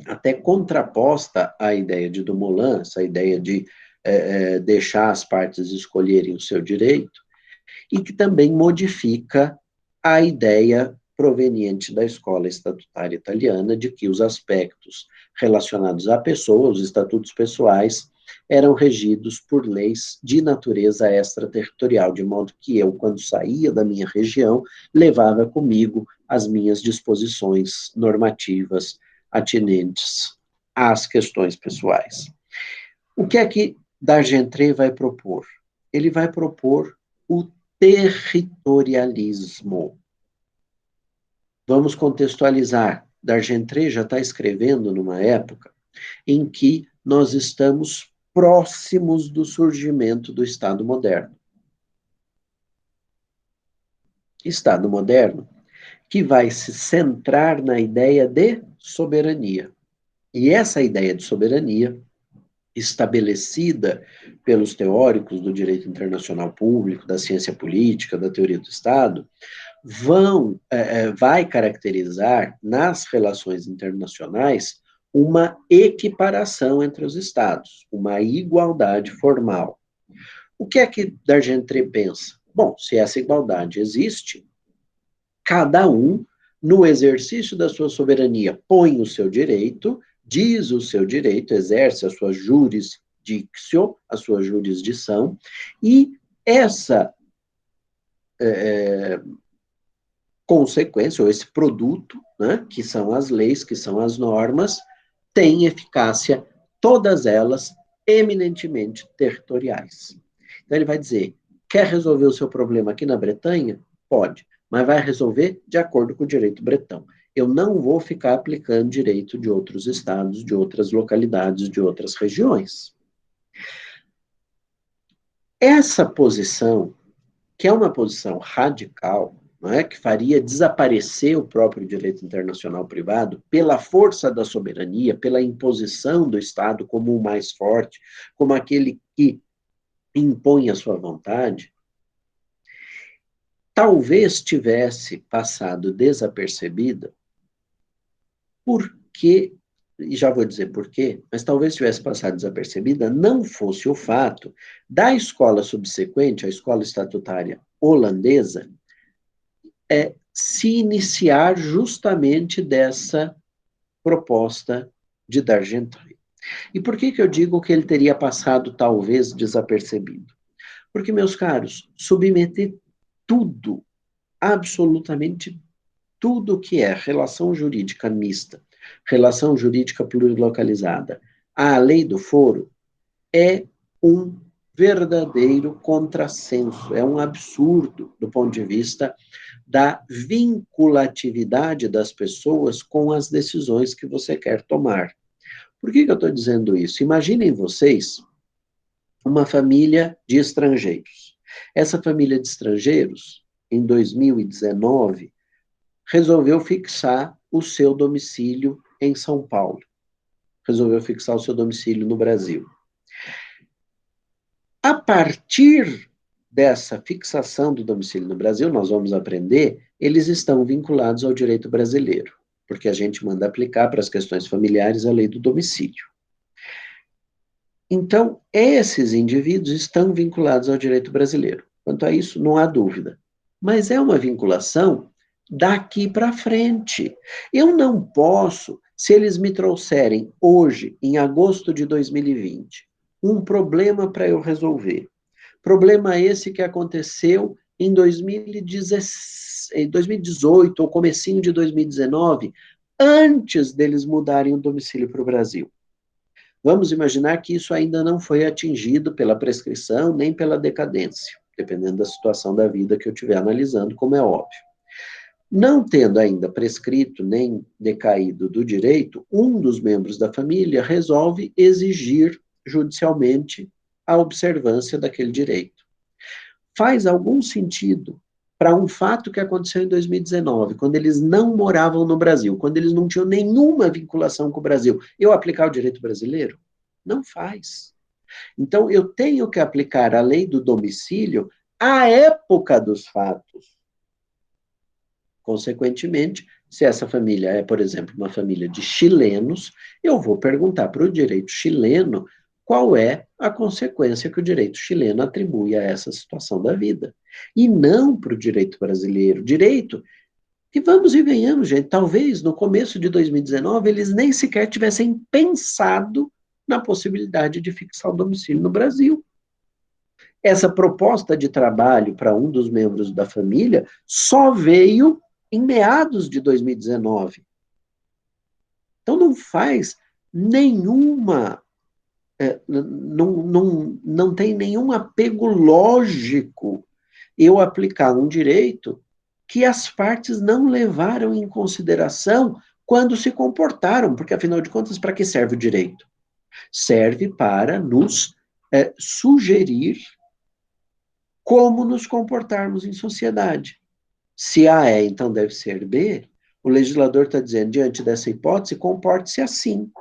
até contraposta à ideia de Dumoulin, essa ideia de deixar as partes escolherem o seu direito, e que também modifica a ideia proveniente da escola estatutária italiana de que os aspectos relacionados à pessoa, os estatutos pessoais, eram regidos por leis de natureza extraterritorial, de modo que eu, quando saía da minha região, levava comigo as minhas disposições normativas atinentes às questões pessoais. O que é que d'Argentré vai propor? Ele vai propor o territorialismo. Vamos contextualizar. D'Argentré já está escrevendo numa época em que nós estamos próximos do surgimento do Estado moderno. Estado moderno que vai se centrar na ideia de soberania. E essa ideia de soberania, estabelecida pelos teóricos do direito internacional público, da ciência política, da teoria do Estado, vai caracterizar nas relações internacionais uma equiparação entre os Estados, uma igualdade formal. O que é que D'Argentré pensa? Bom, se essa igualdade existe, cada um, no exercício da sua soberania, põe o seu direito, diz o seu direito, exerce a sua jurisdictio, a sua jurisdição, e essa consequência, ou esse produto, né, que são as leis, que são as normas, tem eficácia, todas elas eminentemente territoriais. Então ele vai dizer, quer resolver o seu problema aqui na Bretanha? Pode, mas vai resolver de acordo com o direito bretão. Eu não vou ficar aplicando direito de outros estados, de outras localidades, de outras regiões. Essa posição, que é uma posição radical, não é? Que faria desaparecer o próprio direito internacional privado pela força da soberania, pela imposição do Estado como o mais forte, como aquele que impõe a sua vontade, talvez tivesse passado desapercebida, porque, e já vou dizer por quê, mas talvez tivesse passado desapercebida, não fosse o fato da escola subsequente, a escola estatutária holandesa, se iniciar justamente dessa proposta de D'Argentré. E por que eu digo que ele teria passado talvez desapercebido? Porque, meus caros, submeter tudo, absolutamente tudo que é relação jurídica mista, relação jurídica plurilocalizada, à lei do foro, é um verdadeiro contrassenso, é um absurdo do ponto de vista da vinculatividade das pessoas com as decisões que você quer tomar. Por que eu estou dizendo isso? Imaginem vocês uma família de estrangeiros. Essa família de estrangeiros, em 2019, resolveu fixar o seu domicílio em São Paulo. Resolveu fixar o seu domicílio no Brasil. A partir dessa fixação do domicílio no Brasil, nós vamos aprender, eles estão vinculados ao direito brasileiro, porque a gente manda aplicar para as questões familiares a lei do domicílio. Então, esses indivíduos estão vinculados ao direito brasileiro. Quanto a isso, não há dúvida. Mas é uma vinculação daqui para frente. Eu não posso, se eles me trouxerem hoje, em agosto de 2020, um problema para eu resolver. Problema esse que aconteceu em 2018 ou comecinho de 2019, antes deles mudarem o domicílio para o Brasil. Vamos imaginar que isso ainda não foi atingido pela prescrição nem pela decadência, dependendo da situação da vida que eu estiver analisando, como é óbvio. Não tendo ainda prescrito nem decaído do direito, um dos membros da família resolve exigir judicialmente a observância daquele direito. Faz algum sentido para um fato que aconteceu em 2019, quando eles não moravam no Brasil, quando eles não tinham nenhuma vinculação com o Brasil, eu aplicar o direito brasileiro? Não faz. Então, eu tenho que aplicar a lei do domicílio à época dos fatos. Consequentemente, se essa família é, por exemplo, uma família de chilenos, eu vou perguntar para o direito chileno qual é a consequência que o direito chileno atribui a essa situação da vida. E não para o direito brasileiro. Direito que, vamos e venhamos, gente, talvez no começo de 2019 eles nem sequer tivessem pensado na possibilidade de fixar o domicílio no Brasil. Essa proposta de trabalho para um dos membros da família só veio em meados de 2019. Então não faz nenhuma, não tem nenhum apego lógico eu aplicar um direito que as partes não levaram em consideração quando se comportaram, porque, afinal de contas, para que serve o direito? Serve para nos sugerir como nos comportarmos em sociedade. Se A é, então deve ser B, o legislador está dizendo, diante dessa hipótese, comporte-se assim.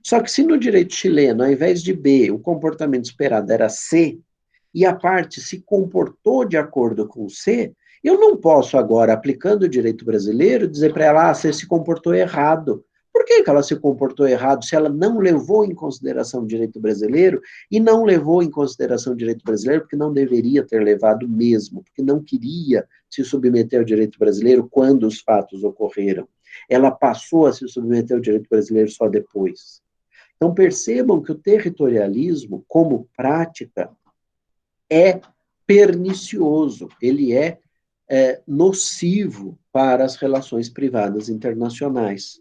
Só que se no direito chileno, ao invés de B, o comportamento esperado era C, e a parte se comportou de acordo com C, eu não posso agora, aplicando o direito brasileiro, dizer para ela, você se comportou errado. Por que ela se comportou errado se ela não levou em consideração o direito brasileiro e não levou em consideração o direito brasileiro porque não deveria ter levado mesmo, porque não queria se submeter ao direito brasileiro quando os fatos ocorreram. Ela passou a se submeter ao direito brasileiro só depois. Então percebam que o territorialismo, como prática, é pernicioso, ele é nocivo para as relações privadas internacionais.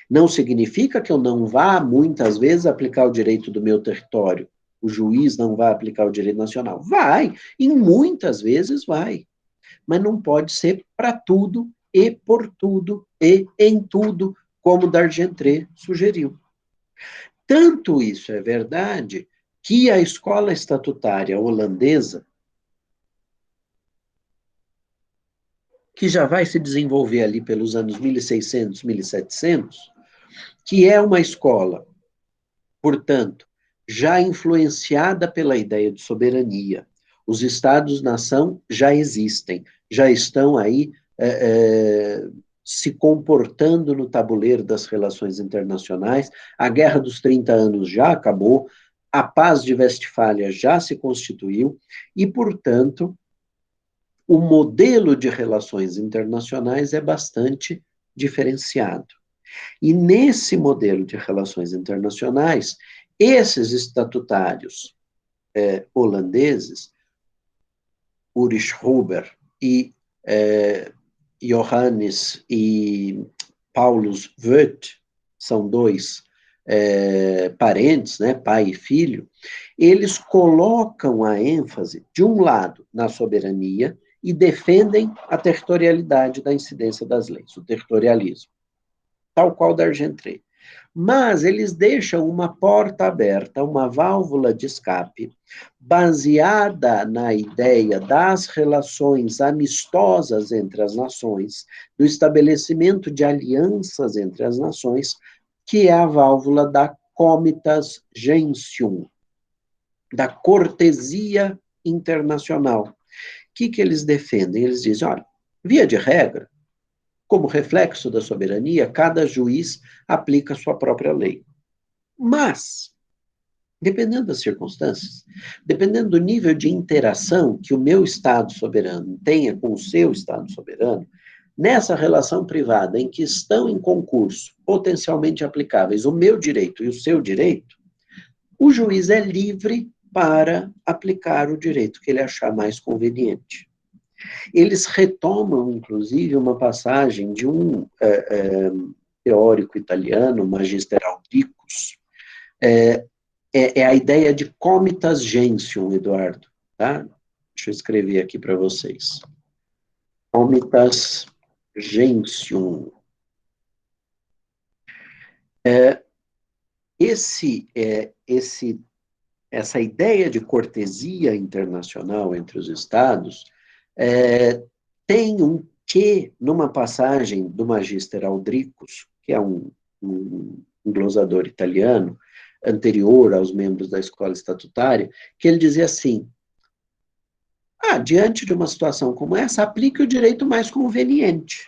Não significa que eu não vá, muitas vezes, aplicar o direito do meu território. O juiz não vai aplicar o direito nacional. Vai, e muitas vezes vai. Mas não pode ser para tudo, e por tudo, e em tudo, como D'Argentré sugeriu. Tanto isso é verdade que a escola estatutária holandesa, que já vai se desenvolver ali pelos anos 1600, 1700, que é uma escola, portanto, já influenciada pela ideia de soberania. Os Estados-nação já existem, já estão aí se comportando no tabuleiro das relações internacionais. A Guerra dos 30 Anos já acabou, a Paz de Westfália já se constituiu e, portanto, o modelo de relações internacionais é bastante diferenciado. E nesse modelo de relações internacionais, esses estatutários holandeses, Ulrich Huber e Johannes e Paulus Voet, são dois parentes, né, pai e filho, eles colocam a ênfase, de um lado, na soberania e defendem a territorialidade da incidência das leis, o territorialismo, tal qual D'Argentré. Mas eles deixam uma porta aberta, uma válvula de escape, baseada na ideia das relações amistosas entre as nações, do estabelecimento de alianças entre as nações, que é a válvula da comitas gentium, da cortesia internacional. O que eles defendem? Eles dizem, olha, via de regra, como reflexo da soberania, cada juiz aplica a sua própria lei. Mas, dependendo das circunstâncias, dependendo do nível de interação que o meu Estado soberano tenha com o seu Estado soberano, nessa relação privada em que estão em concurso potencialmente aplicáveis o meu direito e o seu direito, o juiz é livre para aplicar o direito que ele achar mais conveniente. Eles retomam, inclusive, uma passagem de um teórico italiano, Magister Auricus, é a ideia de comitas gentium, Eduardo, tá? Deixa eu escrever aqui para vocês. Comitas gentium. Essa ideia de cortesia internacional entre os Estados tem um quê numa passagem do Magister Auricus, que é um glosador italiano, anterior aos membros da escola estatutária, que ele dizia assim, diante de uma situação como essa, aplique o direito mais conveniente.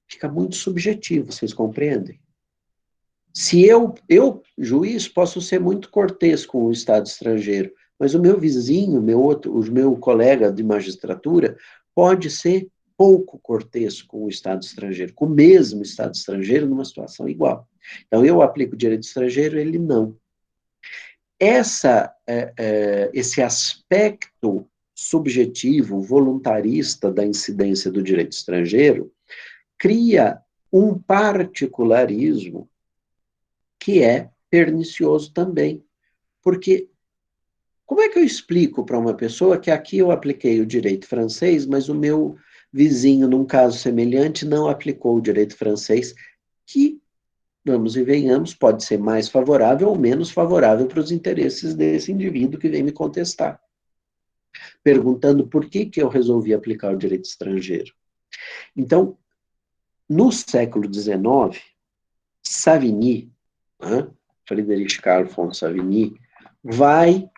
Fica muito subjetivo, vocês compreendem? Se eu, juiz, posso ser muito cortês com o Estado estrangeiro, mas o meu vizinho, o meu colega de magistratura, pode ser pouco cortês com o Estado estrangeiro, com o mesmo Estado estrangeiro numa situação igual. Então, eu aplico o direito estrangeiro, ele não. Esse aspecto subjetivo, voluntarista da incidência do direito estrangeiro, cria um particularismo que é pernicioso também, porque Como é que eu explico para uma pessoa que aqui eu apliquei o direito francês, mas o meu vizinho, num caso semelhante, não aplicou o direito francês, que, vamos e venhamos, pode ser mais favorável ou menos favorável para os interesses desse indivíduo que vem me contestar, perguntando por que que eu resolvi aplicar o direito estrangeiro. Então, no século XIX, Savigny, né, Frederic Carl von Savigny, vai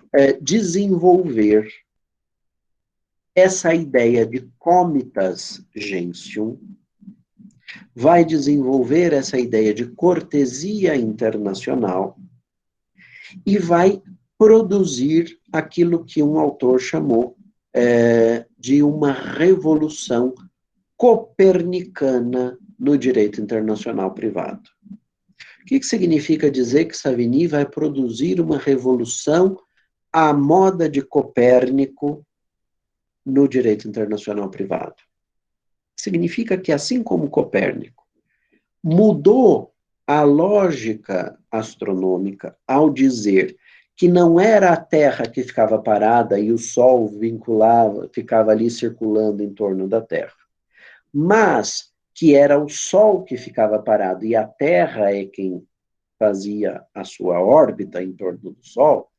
desenvolver essa ideia de comitas gentium, vai desenvolver essa ideia de cortesia internacional e vai produzir aquilo que um autor chamou de uma revolução copernicana no direito internacional privado. O que significa dizer que Savigny vai produzir uma revolução à moda de Copérnico no direito internacional privado? Significa que, assim como Copérnico mudou a lógica astronômica ao dizer que não era a Terra que ficava parada e o Sol ficava ali circulando em torno da Terra, mas que era o Sol que ficava parado e a Terra é quem fazia a sua órbita em torno do Sol,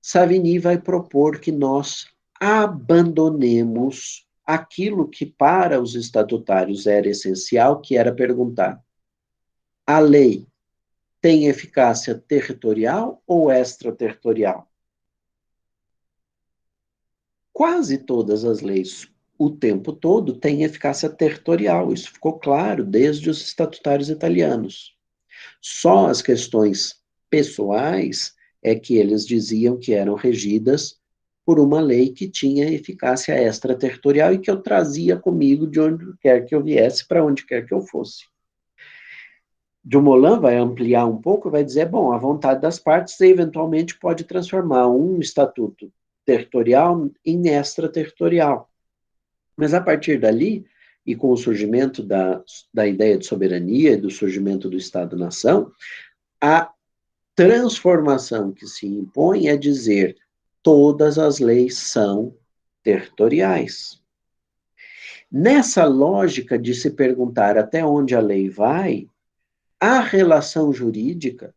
Savigny vai propor que nós abandonemos aquilo que para os estatutários era essencial, que era perguntar: a lei tem eficácia territorial ou extraterritorial? Quase todas as leis, o tempo todo, têm eficácia territorial. Isso ficou claro desde os estatutários italianos. Só as questões pessoais é que eles diziam que eram regidas por uma lei que tinha eficácia extraterritorial e que eu trazia comigo de onde quer que eu viesse, para onde quer que eu fosse. Dumoulin vai ampliar um pouco, vai dizer, bom, a vontade das partes eventualmente pode transformar um estatuto territorial em extraterritorial. Mas a partir dali, e com o surgimento da ideia de soberania e do surgimento do Estado-nação, a transformação que se impõe é dizer todas as leis são territoriais. Nessa lógica de se perguntar até onde a lei vai, a relação jurídica,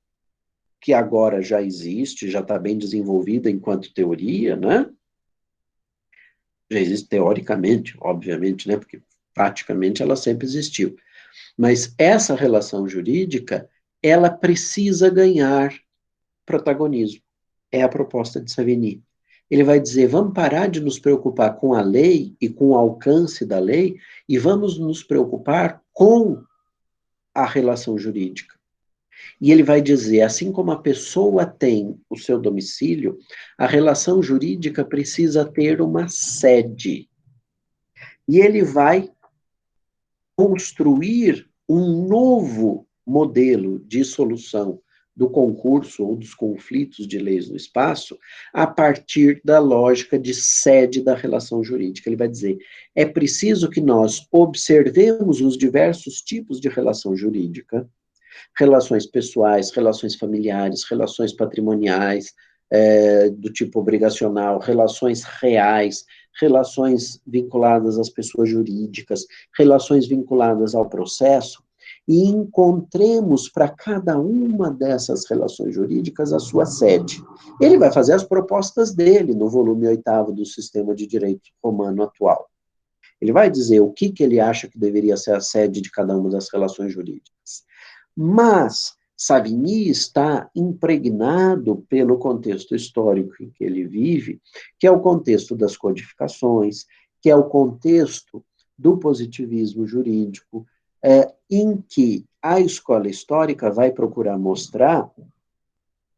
que agora já existe, já está bem desenvolvida enquanto teoria, né? Já existe teoricamente, obviamente, né? Porque praticamente ela sempre existiu. Mas essa relação jurídica, ela precisa ganhar protagonismo. É a proposta de Savigny. Ele vai dizer, vamos parar de nos preocupar com a lei e com o alcance da lei e vamos nos preocupar com a relação jurídica. E ele vai dizer, assim como a pessoa tem o seu domicílio, a relação jurídica precisa ter uma sede. E ele vai construir um novo modelo de solução do concurso ou dos conflitos de leis no espaço a partir da lógica de sede da relação jurídica. Ele vai dizer, é preciso que nós observemos os diversos tipos de relação jurídica, relações pessoais, relações familiares, relações patrimoniais, do tipo obrigacional, relações reais, relações vinculadas às pessoas jurídicas, relações vinculadas ao processo, e encontremos para cada uma dessas relações jurídicas a sua sede. Ele vai fazer as propostas dele no volume 8º do Sistema de Direito Romano atual. Ele vai dizer o que ele acha que deveria ser a sede de cada uma das relações jurídicas. Mas Savigny está impregnado pelo contexto histórico em que ele vive, que é o contexto das codificações, que é o contexto do positivismo jurídico, em que a escola histórica vai procurar mostrar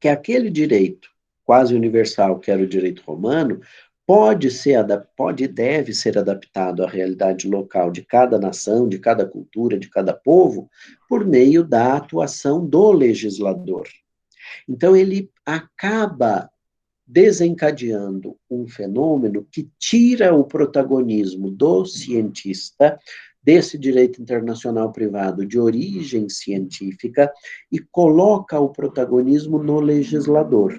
que aquele direito quase universal, que era o direito romano, pode e deve ser adaptado à realidade local de cada nação, de cada cultura, de cada povo, por meio da atuação do legislador. Então, ele acaba desencadeando um fenômeno que tira o protagonismo do cientista, desse direito internacional privado de origem científica, e coloca o protagonismo no legislador.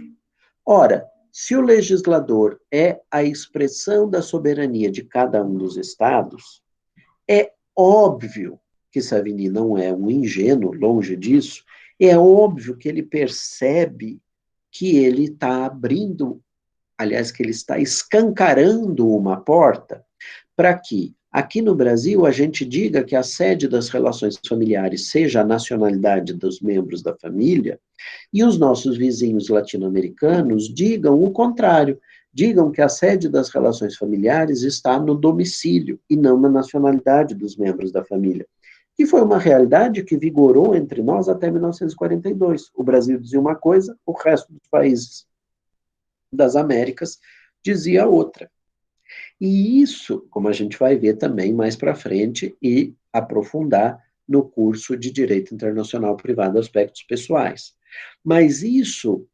Ora, Se o legislador é a expressão da soberania de cada um dos estados, é óbvio que Savigny não é um ingênuo, longe disso, é óbvio que ele percebe que ele está abrindo, aliás, que ele está escancarando uma porta para que, aqui no Brasil, a gente diga que a sede das relações familiares seja a nacionalidade dos membros da família, e os nossos vizinhos latino-americanos digam o contrário, digam que a sede das relações familiares está no domicílio e não na nacionalidade dos membros da família. E foi uma realidade que vigorou entre nós até 1942. O Brasil dizia uma coisa, o resto dos países das Américas dizia outra. E isso, como a gente vai ver também mais para frente e aprofundar no curso de Direito Internacional Privado Aspectos Pessoais. Mas isso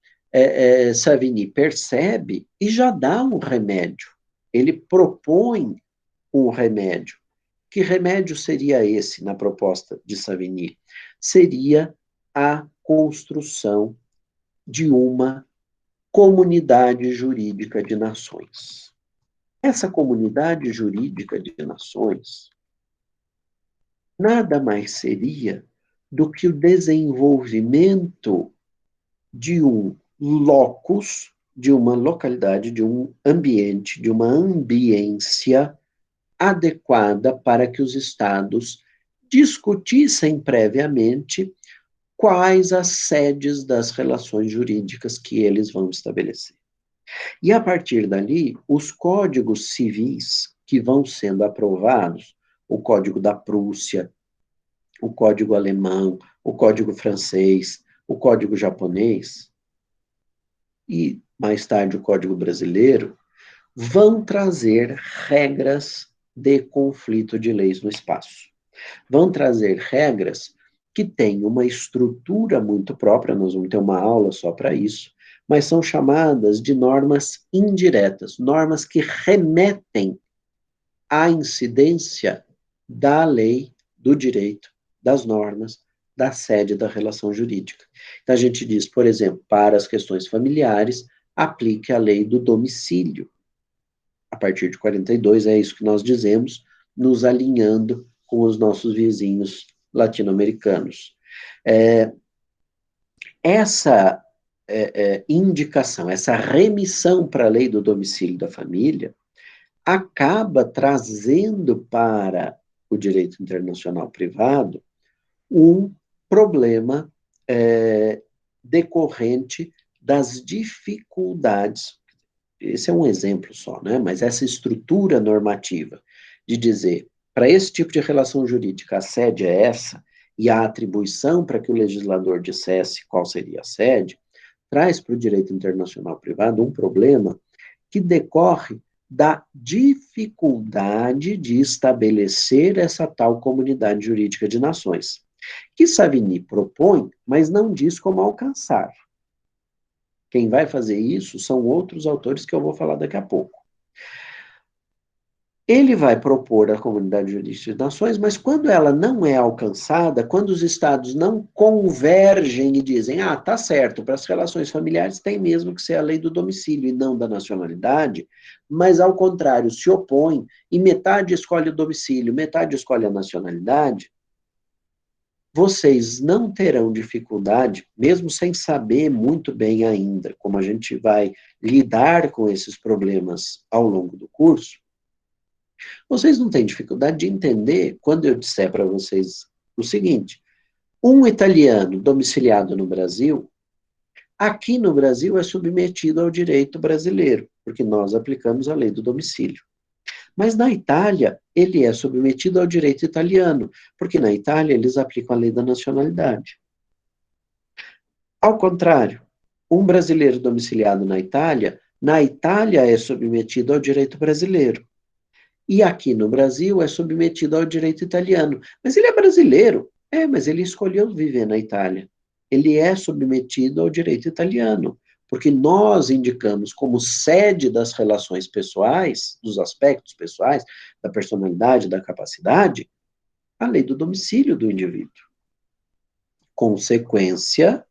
Savigny percebe e já dá um remédio. Ele propõe um remédio. Que remédio seria esse na proposta de Savigny? Seria a construção de uma comunidade jurídica de nações. Essa comunidade jurídica de nações nada mais seria do que o desenvolvimento de um locus, de uma localidade, de um ambiente, de uma ambiência adequada para que os estados discutissem previamente quais as sedes das relações jurídicas que eles vão estabelecer. E a partir dali, os códigos civis que vão sendo aprovados, o Código da Prússia, o Código Alemão, o Código Francês, o Código Japonês e mais tarde o Código Brasileiro, vão trazer regras de conflito de leis no espaço. Vão trazer regras que têm uma estrutura muito própria, nós vamos ter uma aula só para isso, mas são chamadas de normas indiretas, normas que remetem à incidência da lei, do direito, das normas, da sede da relação jurídica. Então, a gente diz, por exemplo, para as questões familiares, aplique a lei do domicílio. A partir de 42, é isso que nós dizemos, nos alinhando com os nossos vizinhos latino-americanos. Essa indicação, essa remissão para a lei do domicílio da família, acaba trazendo para o direito internacional privado um problema decorrente das dificuldades. Esse é um exemplo só, né? Mas essa estrutura normativa de dizer, para esse tipo de relação jurídica, a sede é essa, e a atribuição para que o legislador dissesse qual seria a sede, traz para o direito internacional privado um problema que decorre da dificuldade de estabelecer essa tal comunidade jurídica de nações, que Savigny propõe, mas não diz como alcançar. Quem vai fazer isso são outros autores que eu vou falar daqui a pouco. Ele vai propor a comunidade jurídica de nações, mas quando ela não é alcançada, quando os estados não convergem e dizem, tá certo, para as relações familiares tem mesmo que ser a lei do domicílio e não da nacionalidade, mas ao contrário, se opõe e metade escolhe o domicílio, metade escolhe a nacionalidade, vocês não terão dificuldade, mesmo sem saber muito bem ainda como a gente vai lidar com esses problemas ao longo do curso, vocês não têm dificuldade de entender quando eu disser para vocês o seguinte: um italiano domiciliado no Brasil, aqui no Brasil é submetido ao direito brasileiro, porque nós aplicamos a lei do domicílio. Mas na Itália, ele é submetido ao direito italiano, porque na Itália eles aplicam a lei da nacionalidade. Ao contrário, um brasileiro domiciliado na Itália é submetido ao direito brasileiro. E aqui no Brasil é submetido ao direito italiano. Mas ele é brasileiro. Mas ele escolheu viver na Itália. Ele é submetido ao direito italiano, porque nós indicamos como sede das relações pessoais, dos aspectos pessoais, da personalidade, da capacidade, a lei do domicílio do indivíduo. Consequência,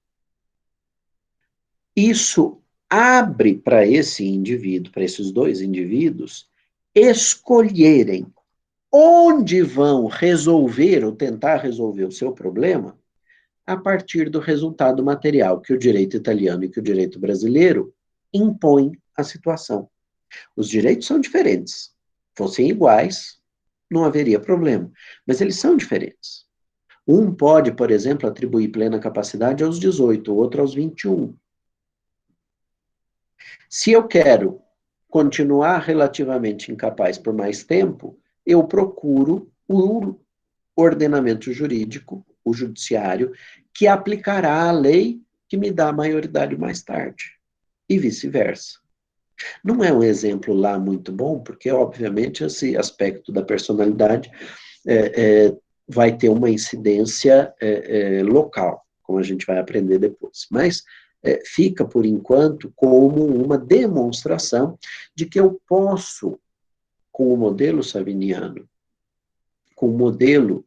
isso abre para esse indivíduo, para esses dois indivíduos, escolherem onde vão resolver ou tentar resolver o seu problema a partir do resultado material que o direito italiano e que o direito brasileiro impõem à situação. Os direitos são diferentes. Fossem iguais, não haveria problema. Mas eles são diferentes. Um pode, por exemplo, atribuir plena capacidade aos 18, o outro aos 21. Se eu quero continuar relativamente incapaz por mais tempo, eu procuro o ordenamento jurídico, o judiciário, que aplicará a lei que me dá a maioridade mais tarde, e vice-versa. Não é um exemplo lá muito bom, porque, obviamente, esse aspecto da personalidade vai ter uma incidência local, como a gente vai aprender depois. Mas fica, por enquanto, como uma demonstração de que eu posso, com o modelo saviniano, com o modelo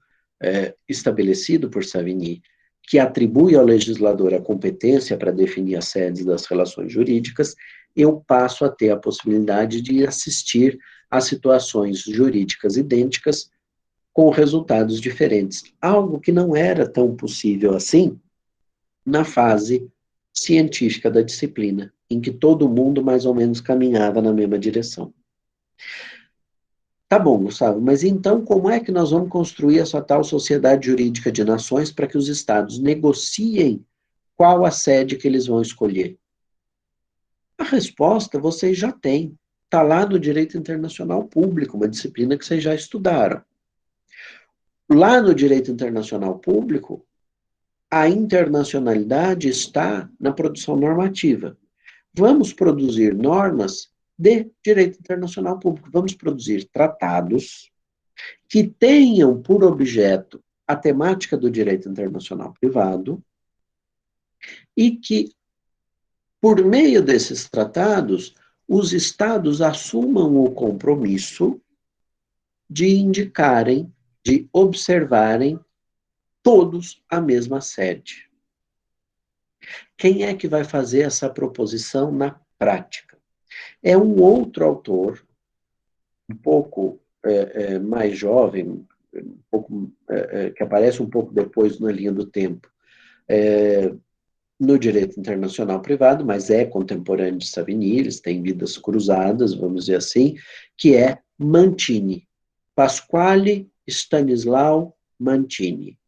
estabelecido por Savigny, que atribui ao legislador a competência para definir as sedes das relações jurídicas, eu passo a ter a possibilidade de assistir a situações jurídicas idênticas com resultados diferentes. Algo que não era tão possível assim na fase científica da disciplina, em que todo mundo mais ou menos caminhava na mesma direção. Tá bom, Gustavo, mas então como é que nós vamos construir essa tal sociedade jurídica de nações para que os estados negociem qual a sede que eles vão escolher? A resposta vocês já têm. Está lá no Direito Internacional Público, uma disciplina que vocês já estudaram. Lá no Direito Internacional Público, a internacionalidade está na produção normativa. Vamos produzir normas de direito internacional público. Vamos produzir tratados que tenham por objeto a temática do direito internacional privado e que, por meio desses tratados, os estados assumam o compromisso de indicarem, de observarem todos a mesma sede. Quem é que vai fazer essa proposição na prática? É um outro autor, um pouco mais jovem, um pouco, que aparece um pouco depois na linha do tempo, no direito internacional privado, mas é contemporâneo de Savigny, eles têm vidas cruzadas, vamos dizer assim, que é Mantini, Pasquale Stanislau Mantini,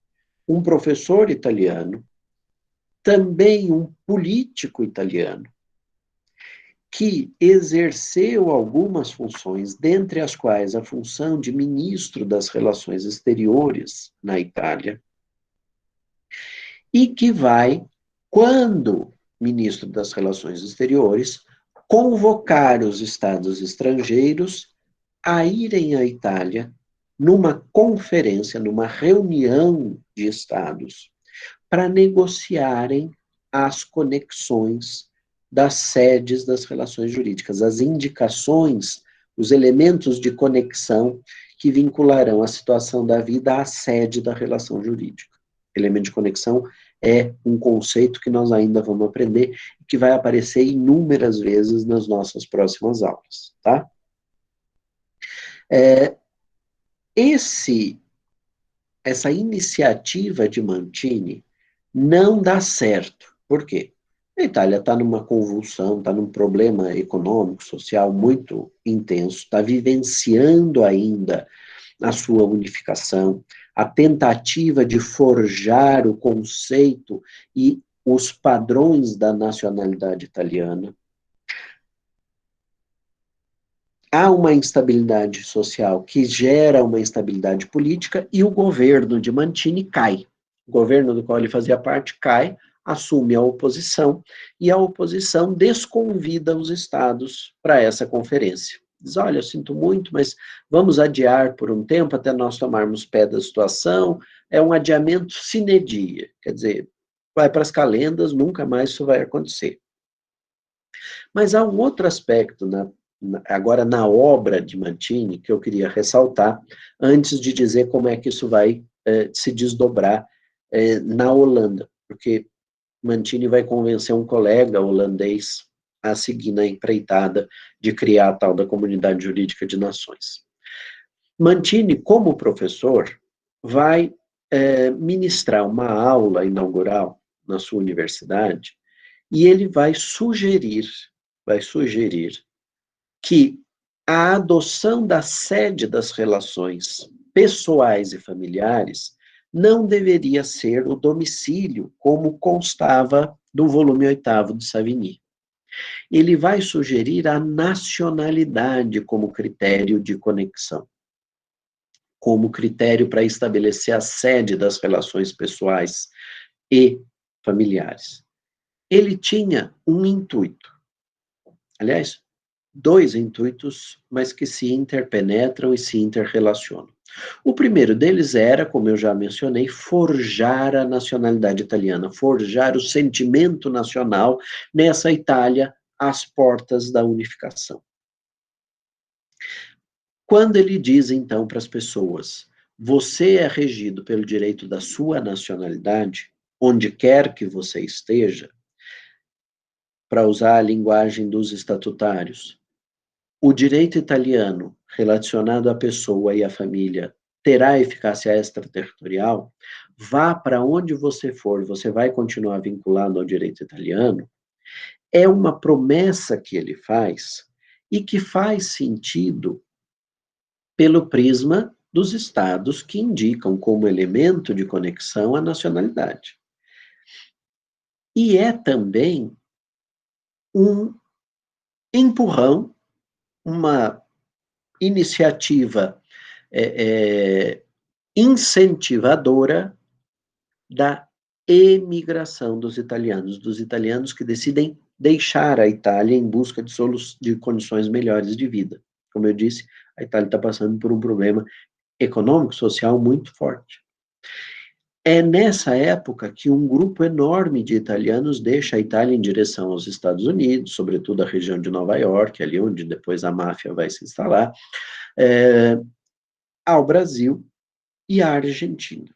um professor italiano, também um político italiano, que exerceu algumas funções, dentre as quais a função de ministro das Relações Exteriores na Itália, e que vai, quando ministro das Relações Exteriores, convocar os estados estrangeiros a irem à Itália numa conferência, numa reunião de estados, para negociarem as conexões das sedes das relações jurídicas, as indicações, os elementos de conexão que vincularão a situação da vida à sede da relação jurídica. Elemento de conexão é um conceito que nós ainda vamos aprender e que vai aparecer inúmeras vezes nas nossas próximas aulas, tá? Essa iniciativa de Mantini não dá certo. Por quê? A Itália está numa convulsão, está num problema econômico, social muito intenso, está vivenciando ainda a sua unificação, a tentativa de forjar o conceito e os padrões da nacionalidade italiana. Há uma instabilidade social que gera uma instabilidade política e o governo de Mantini cai. O governo do qual ele fazia parte cai, assume a oposição e a oposição desconvida os estados para essa conferência. Diz, olha, eu sinto muito, mas vamos adiar por um tempo até nós tomarmos pé da situação, é um adiamento sine die, quer dizer, vai para as calendas, nunca mais isso vai acontecer. Mas há um outro aspecto agora na obra de Mantini, que eu queria ressaltar, antes de dizer como é que isso vai se desdobrar na Holanda, porque Mantini vai convencer um colega holandês a seguir na empreitada de criar a tal da Comunidade Jurídica de Nações. Mantini, como professor, vai ministrar uma aula inaugural na sua universidade e ele vai sugerir que a adoção da sede das relações pessoais e familiares não deveria ser o domicílio, como constava do volume 8º de Savigny. Ele vai sugerir a nacionalidade como critério de conexão, como critério para estabelecer a sede das relações pessoais e familiares. Ele tinha um intuito, aliás, dois intuitos, mas que se interpenetram e se interrelacionam. O primeiro deles era, como eu já mencionei, forjar a nacionalidade italiana, forjar o sentimento nacional nessa Itália às portas da unificação. Quando ele diz, então, para as pessoas, você é regido pelo direito da sua nacionalidade, onde quer que você esteja, para usar a linguagem dos estatutários, o direito italiano relacionado à pessoa e à família terá eficácia extraterritorial, vá para onde você for, você vai continuar vinculado ao direito italiano, é uma promessa que ele faz e que faz sentido pelo prisma dos estados que indicam como elemento de conexão a nacionalidade. E é também um empurrão, uma iniciativa incentivadora da emigração dos italianos que decidem deixar a Itália em busca de condições melhores de vida. Como eu disse, a Itália está passando por um problema econômico, social muito forte. É nessa época que um grupo enorme de italianos deixa a Itália em direção aos Estados Unidos, sobretudo a região de Nova York, ali onde depois a máfia vai se instalar, ao Brasil e à Argentina.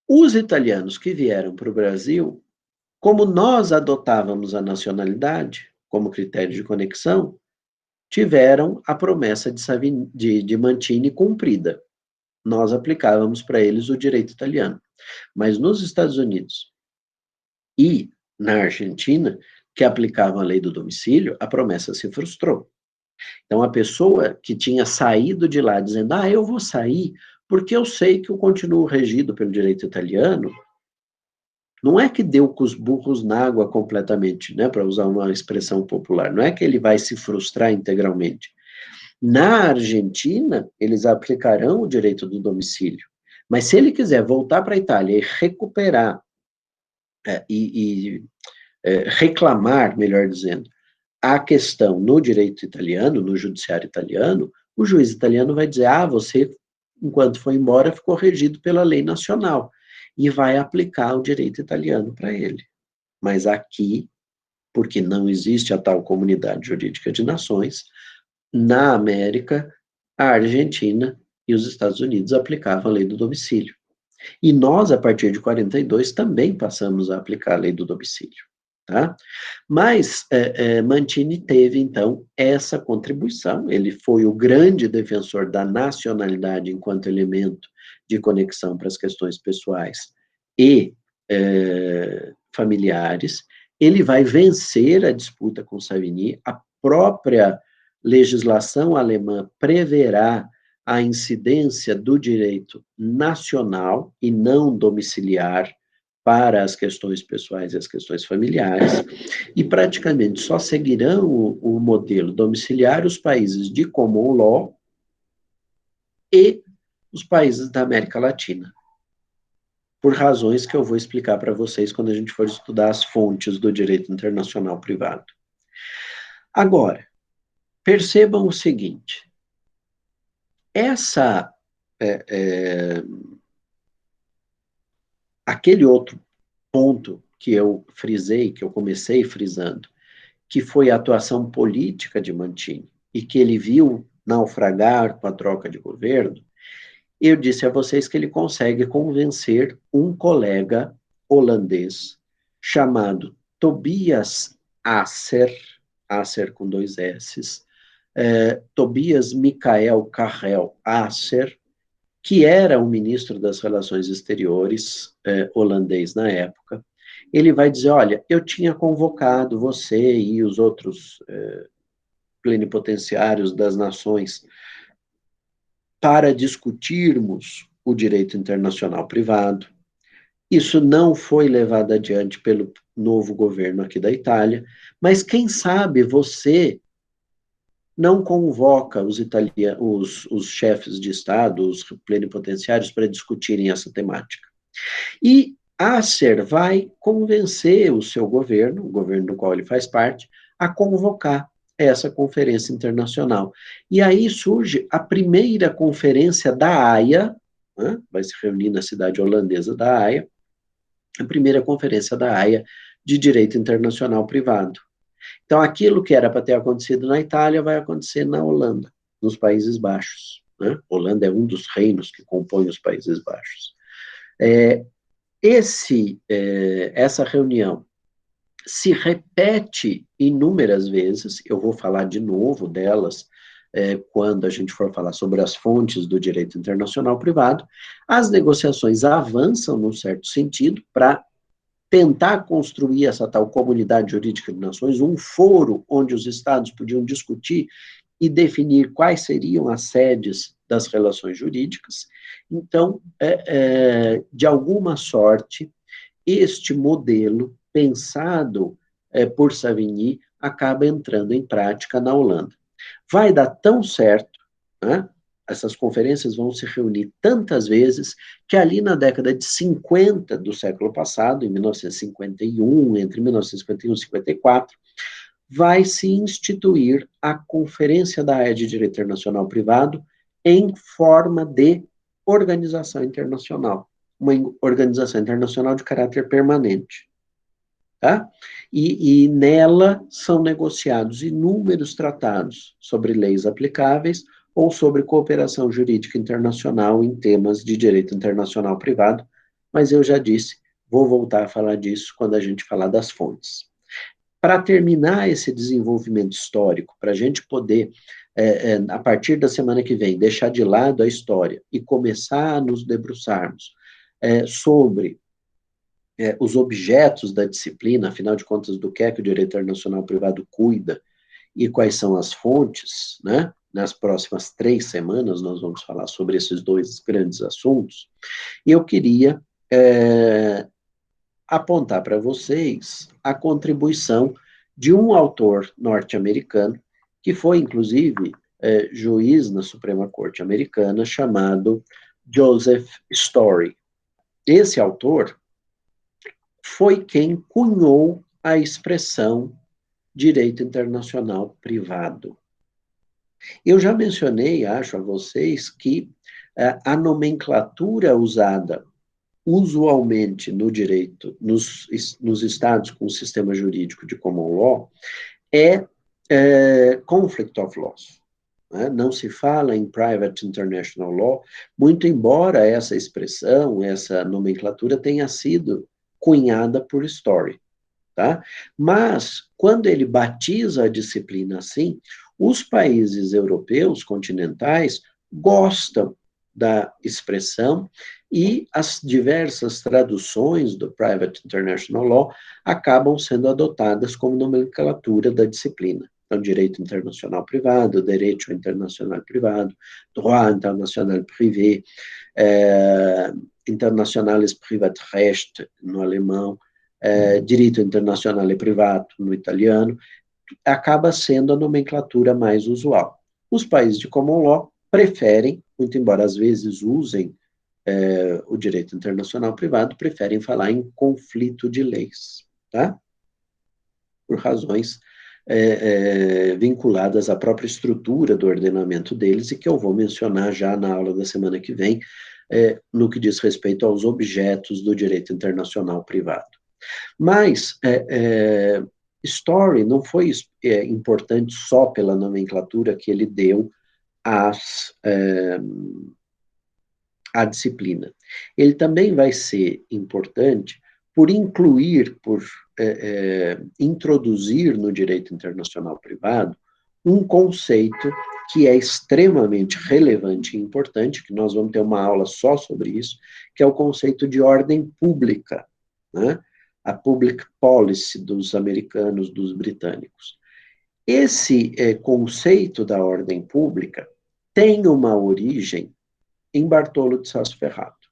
Os italianos que vieram para o Brasil, como nós adotávamos a nacionalidade como critério de conexão, tiveram a promessa de Mantini cumprida. Nós aplicávamos para eles o direito italiano. Mas nos Estados Unidos e na Argentina, que aplicavam a lei do domicílio, a promessa se frustrou. Então, a pessoa que tinha saído de lá dizendo, eu vou sair porque eu sei que eu continuo regido pelo direito italiano, não é que deu com os burros na água completamente, né, para usar uma expressão popular, não é que ele vai se frustrar integralmente. Na Argentina, eles aplicarão o direito do domicílio, mas se ele quiser voltar para a Itália e recuperar, reclamar, melhor dizendo, a questão no direito italiano, no judiciário italiano, o juiz italiano vai dizer, você, enquanto foi embora, ficou regido pela lei nacional, e vai aplicar o direito italiano para ele. Mas aqui, porque não existe a tal comunidade jurídica de nações, na América, a Argentina e os Estados Unidos aplicavam a lei do domicílio. E nós, a partir de 42, também passamos a aplicar a lei do domicílio. Tá? Mas Mantini teve, então, essa contribuição, ele foi o grande defensor da nacionalidade enquanto elemento de conexão para as questões pessoais e familiares, ele vai vencer a disputa com Savigny, a própria legislação alemã preverá a incidência do direito nacional e não domiciliar para as questões pessoais e as questões familiares, e praticamente só seguirão o modelo domiciliar os países de common law e os países da América Latina, por razões que eu vou explicar para vocês quando a gente for estudar as fontes do direito internacional privado. Agora, percebam o seguinte, aquele outro ponto que eu frisei, que eu comecei frisando, que foi a atuação política de Mantini, e que ele viu naufragar com a troca de governo, eu disse a vocês que ele consegue convencer um colega holandês chamado Tobias Asser, Asser com dois S's, Tobias Michael Carrel Asser, que era o ministro das Relações Exteriores holandês na época. Ele vai dizer, olha, eu tinha convocado você e os outros plenipotenciários das nações para discutirmos o direito internacional privado. Isso não foi levado adiante pelo novo governo aqui da Itália, mas quem sabe você não convoca os chefes de Estado, os plenipotenciários, para discutirem essa temática. E Asser vai convencer o seu governo, o governo do qual ele faz parte, a convocar essa conferência internacional. E aí surge a primeira conferência da Haia, né, vai se reunir na cidade holandesa da Haia, a primeira conferência da Haia de Direito Internacional Privado. Então, aquilo que era para ter acontecido na Itália vai acontecer na Holanda, nos Países Baixos. Né? Holanda é um dos reinos que compõem os Países Baixos. Essa reunião se repete inúmeras vezes, eu vou falar de novo delas quando a gente for falar sobre as fontes do direito internacional privado. As negociações avançam num certo sentido para tentar construir essa tal comunidade jurídica de nações, um foro onde os estados podiam discutir e definir quais seriam as sedes das relações jurídicas. Então, de alguma sorte, este modelo, pensado por Savigny, acaba entrando em prática na Holanda. Vai dar tão certo, né? Essas conferências vão se reunir tantas vezes que ali na década de 50 do século passado, em 1951, entre 1951 e 54, vai se instituir a Conferência da Haia de Direito Internacional Privado em forma de organização internacional, uma organização internacional de caráter permanente. Tá? E nela são negociados inúmeros tratados sobre leis aplicáveis ou sobre cooperação jurídica internacional em temas de direito internacional privado, mas eu já disse, vou voltar a falar disso quando a gente falar das fontes. Para terminar esse desenvolvimento histórico, para a gente poder, a partir da semana que vem, deixar de lado a história e começar a nos debruçarmos sobre os objetos da disciplina, afinal de contas, do que é que o direito internacional privado cuida e quais são as fontes, né? Nas próximas 3 semanas nós vamos falar sobre esses dois grandes assuntos. E eu queria apontar para vocês a contribuição de um autor norte-americano, que foi, inclusive, juiz na Suprema Corte Americana, chamado Joseph Story. Esse autor foi quem cunhou a expressão direito internacional privado. Eu já mencionei, acho a vocês, que a nomenclatura usada usualmente no direito, nos estados com sistema jurídico de common law, é conflict of laws. Né? Não se fala em private international law, muito embora essa expressão, essa nomenclatura tenha sido cunhada por Story. Tá? Mas, quando ele batiza a disciplina assim, os países europeus continentais gostam da expressão e as diversas traduções do Private International Law acabam sendo adotadas como nomenclatura da disciplina. Então, direito internacional privado, direito internacional privado, droit international privé, internationales Privatrecht no alemão, direito internacional e privado no italiano, acaba sendo a nomenclatura mais usual. Os países de common law preferem, muito embora às vezes usem o direito internacional privado, preferem falar em conflito de leis, tá? Por razões vinculadas à própria estrutura do ordenamento deles e que eu vou mencionar já na aula da semana que vem, no que diz respeito aos objetos do direito internacional privado. Mas Story não foi importante só pela nomenclatura que ele deu à disciplina. Ele também vai ser importante por incluir, por introduzir no direito internacional privado um conceito que é extremamente relevante e importante, que nós vamos ter uma aula só sobre isso, que é o conceito de ordem pública, né? A public policy dos americanos, dos britânicos. Esse conceito da ordem pública tem uma origem em Bartolo de Sassuferrato.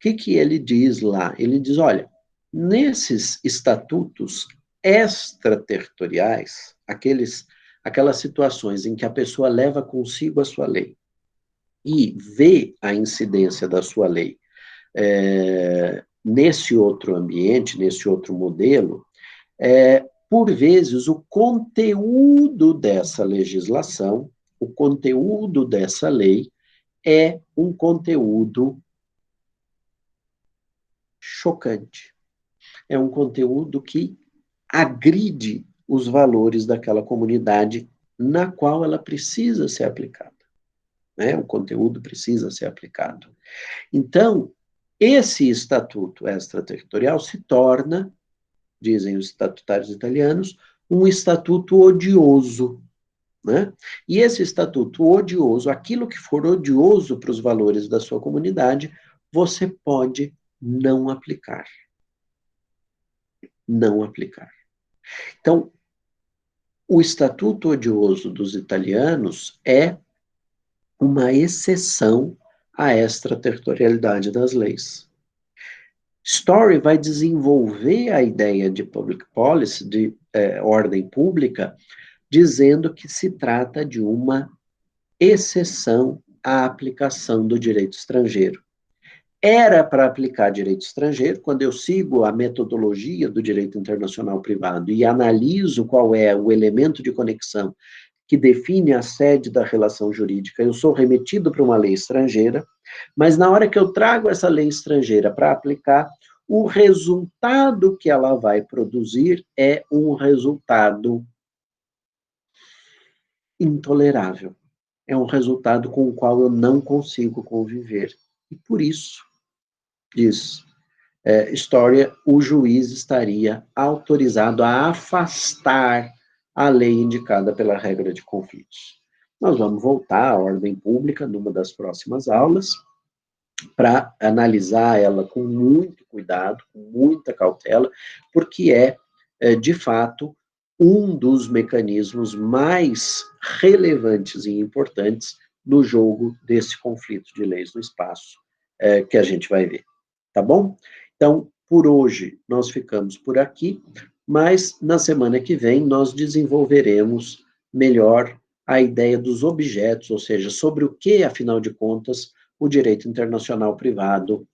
O que ele diz lá? Ele diz, olha, nesses estatutos extraterritoriais, aquelas situações em que a pessoa leva consigo a sua lei e vê a incidência da sua lei nesse outro ambiente, nesse outro modelo, por vezes o conteúdo dessa legislação, o conteúdo dessa lei é um conteúdo chocante. É um conteúdo que agride os valores daquela comunidade na qual ela precisa ser aplicada. O conteúdo precisa ser aplicado. Então, esse estatuto extraterritorial se torna, dizem os estatutários italianos, um estatuto odioso. Né? E esse estatuto odioso, aquilo que for odioso para os valores da sua comunidade, você pode não aplicar. Não aplicar. Então, o estatuto odioso dos italianos é uma exceção à extraterritorialidade das leis. Story vai desenvolver a ideia de public policy, de ordem pública, dizendo que se trata de uma exceção à aplicação do direito estrangeiro. Era para aplicar direito estrangeiro, quando eu sigo a metodologia do direito internacional privado e analiso qual é o elemento de conexão que define a sede da relação jurídica, eu sou remetido para uma lei estrangeira, mas na hora que eu trago essa lei estrangeira para aplicar, o resultado que ela vai produzir é um resultado intolerável. É um resultado com o qual eu não consigo conviver. E por isso, diz História, o juiz estaria autorizado a afastar a lei indicada pela regra de conflitos. Nós vamos voltar à ordem pública numa das próximas aulas, para analisar ela com muito cuidado, com muita cautela, porque de fato, um dos mecanismos mais relevantes e importantes no jogo desse conflito de leis no espaço, que a gente vai ver. Tá bom? Então, por hoje, nós ficamos por aqui, mas na semana que vem nós desenvolveremos melhor a ideia dos objetos, ou seja, sobre o que, afinal de contas, o direito internacional privado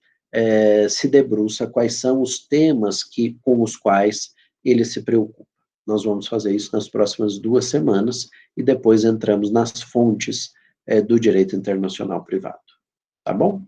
se debruça, quais são os temas com os quais ele se preocupa. Nós vamos fazer isso nas próximas 2 semanas e depois entramos nas fontes do direito internacional privado. Tá bom?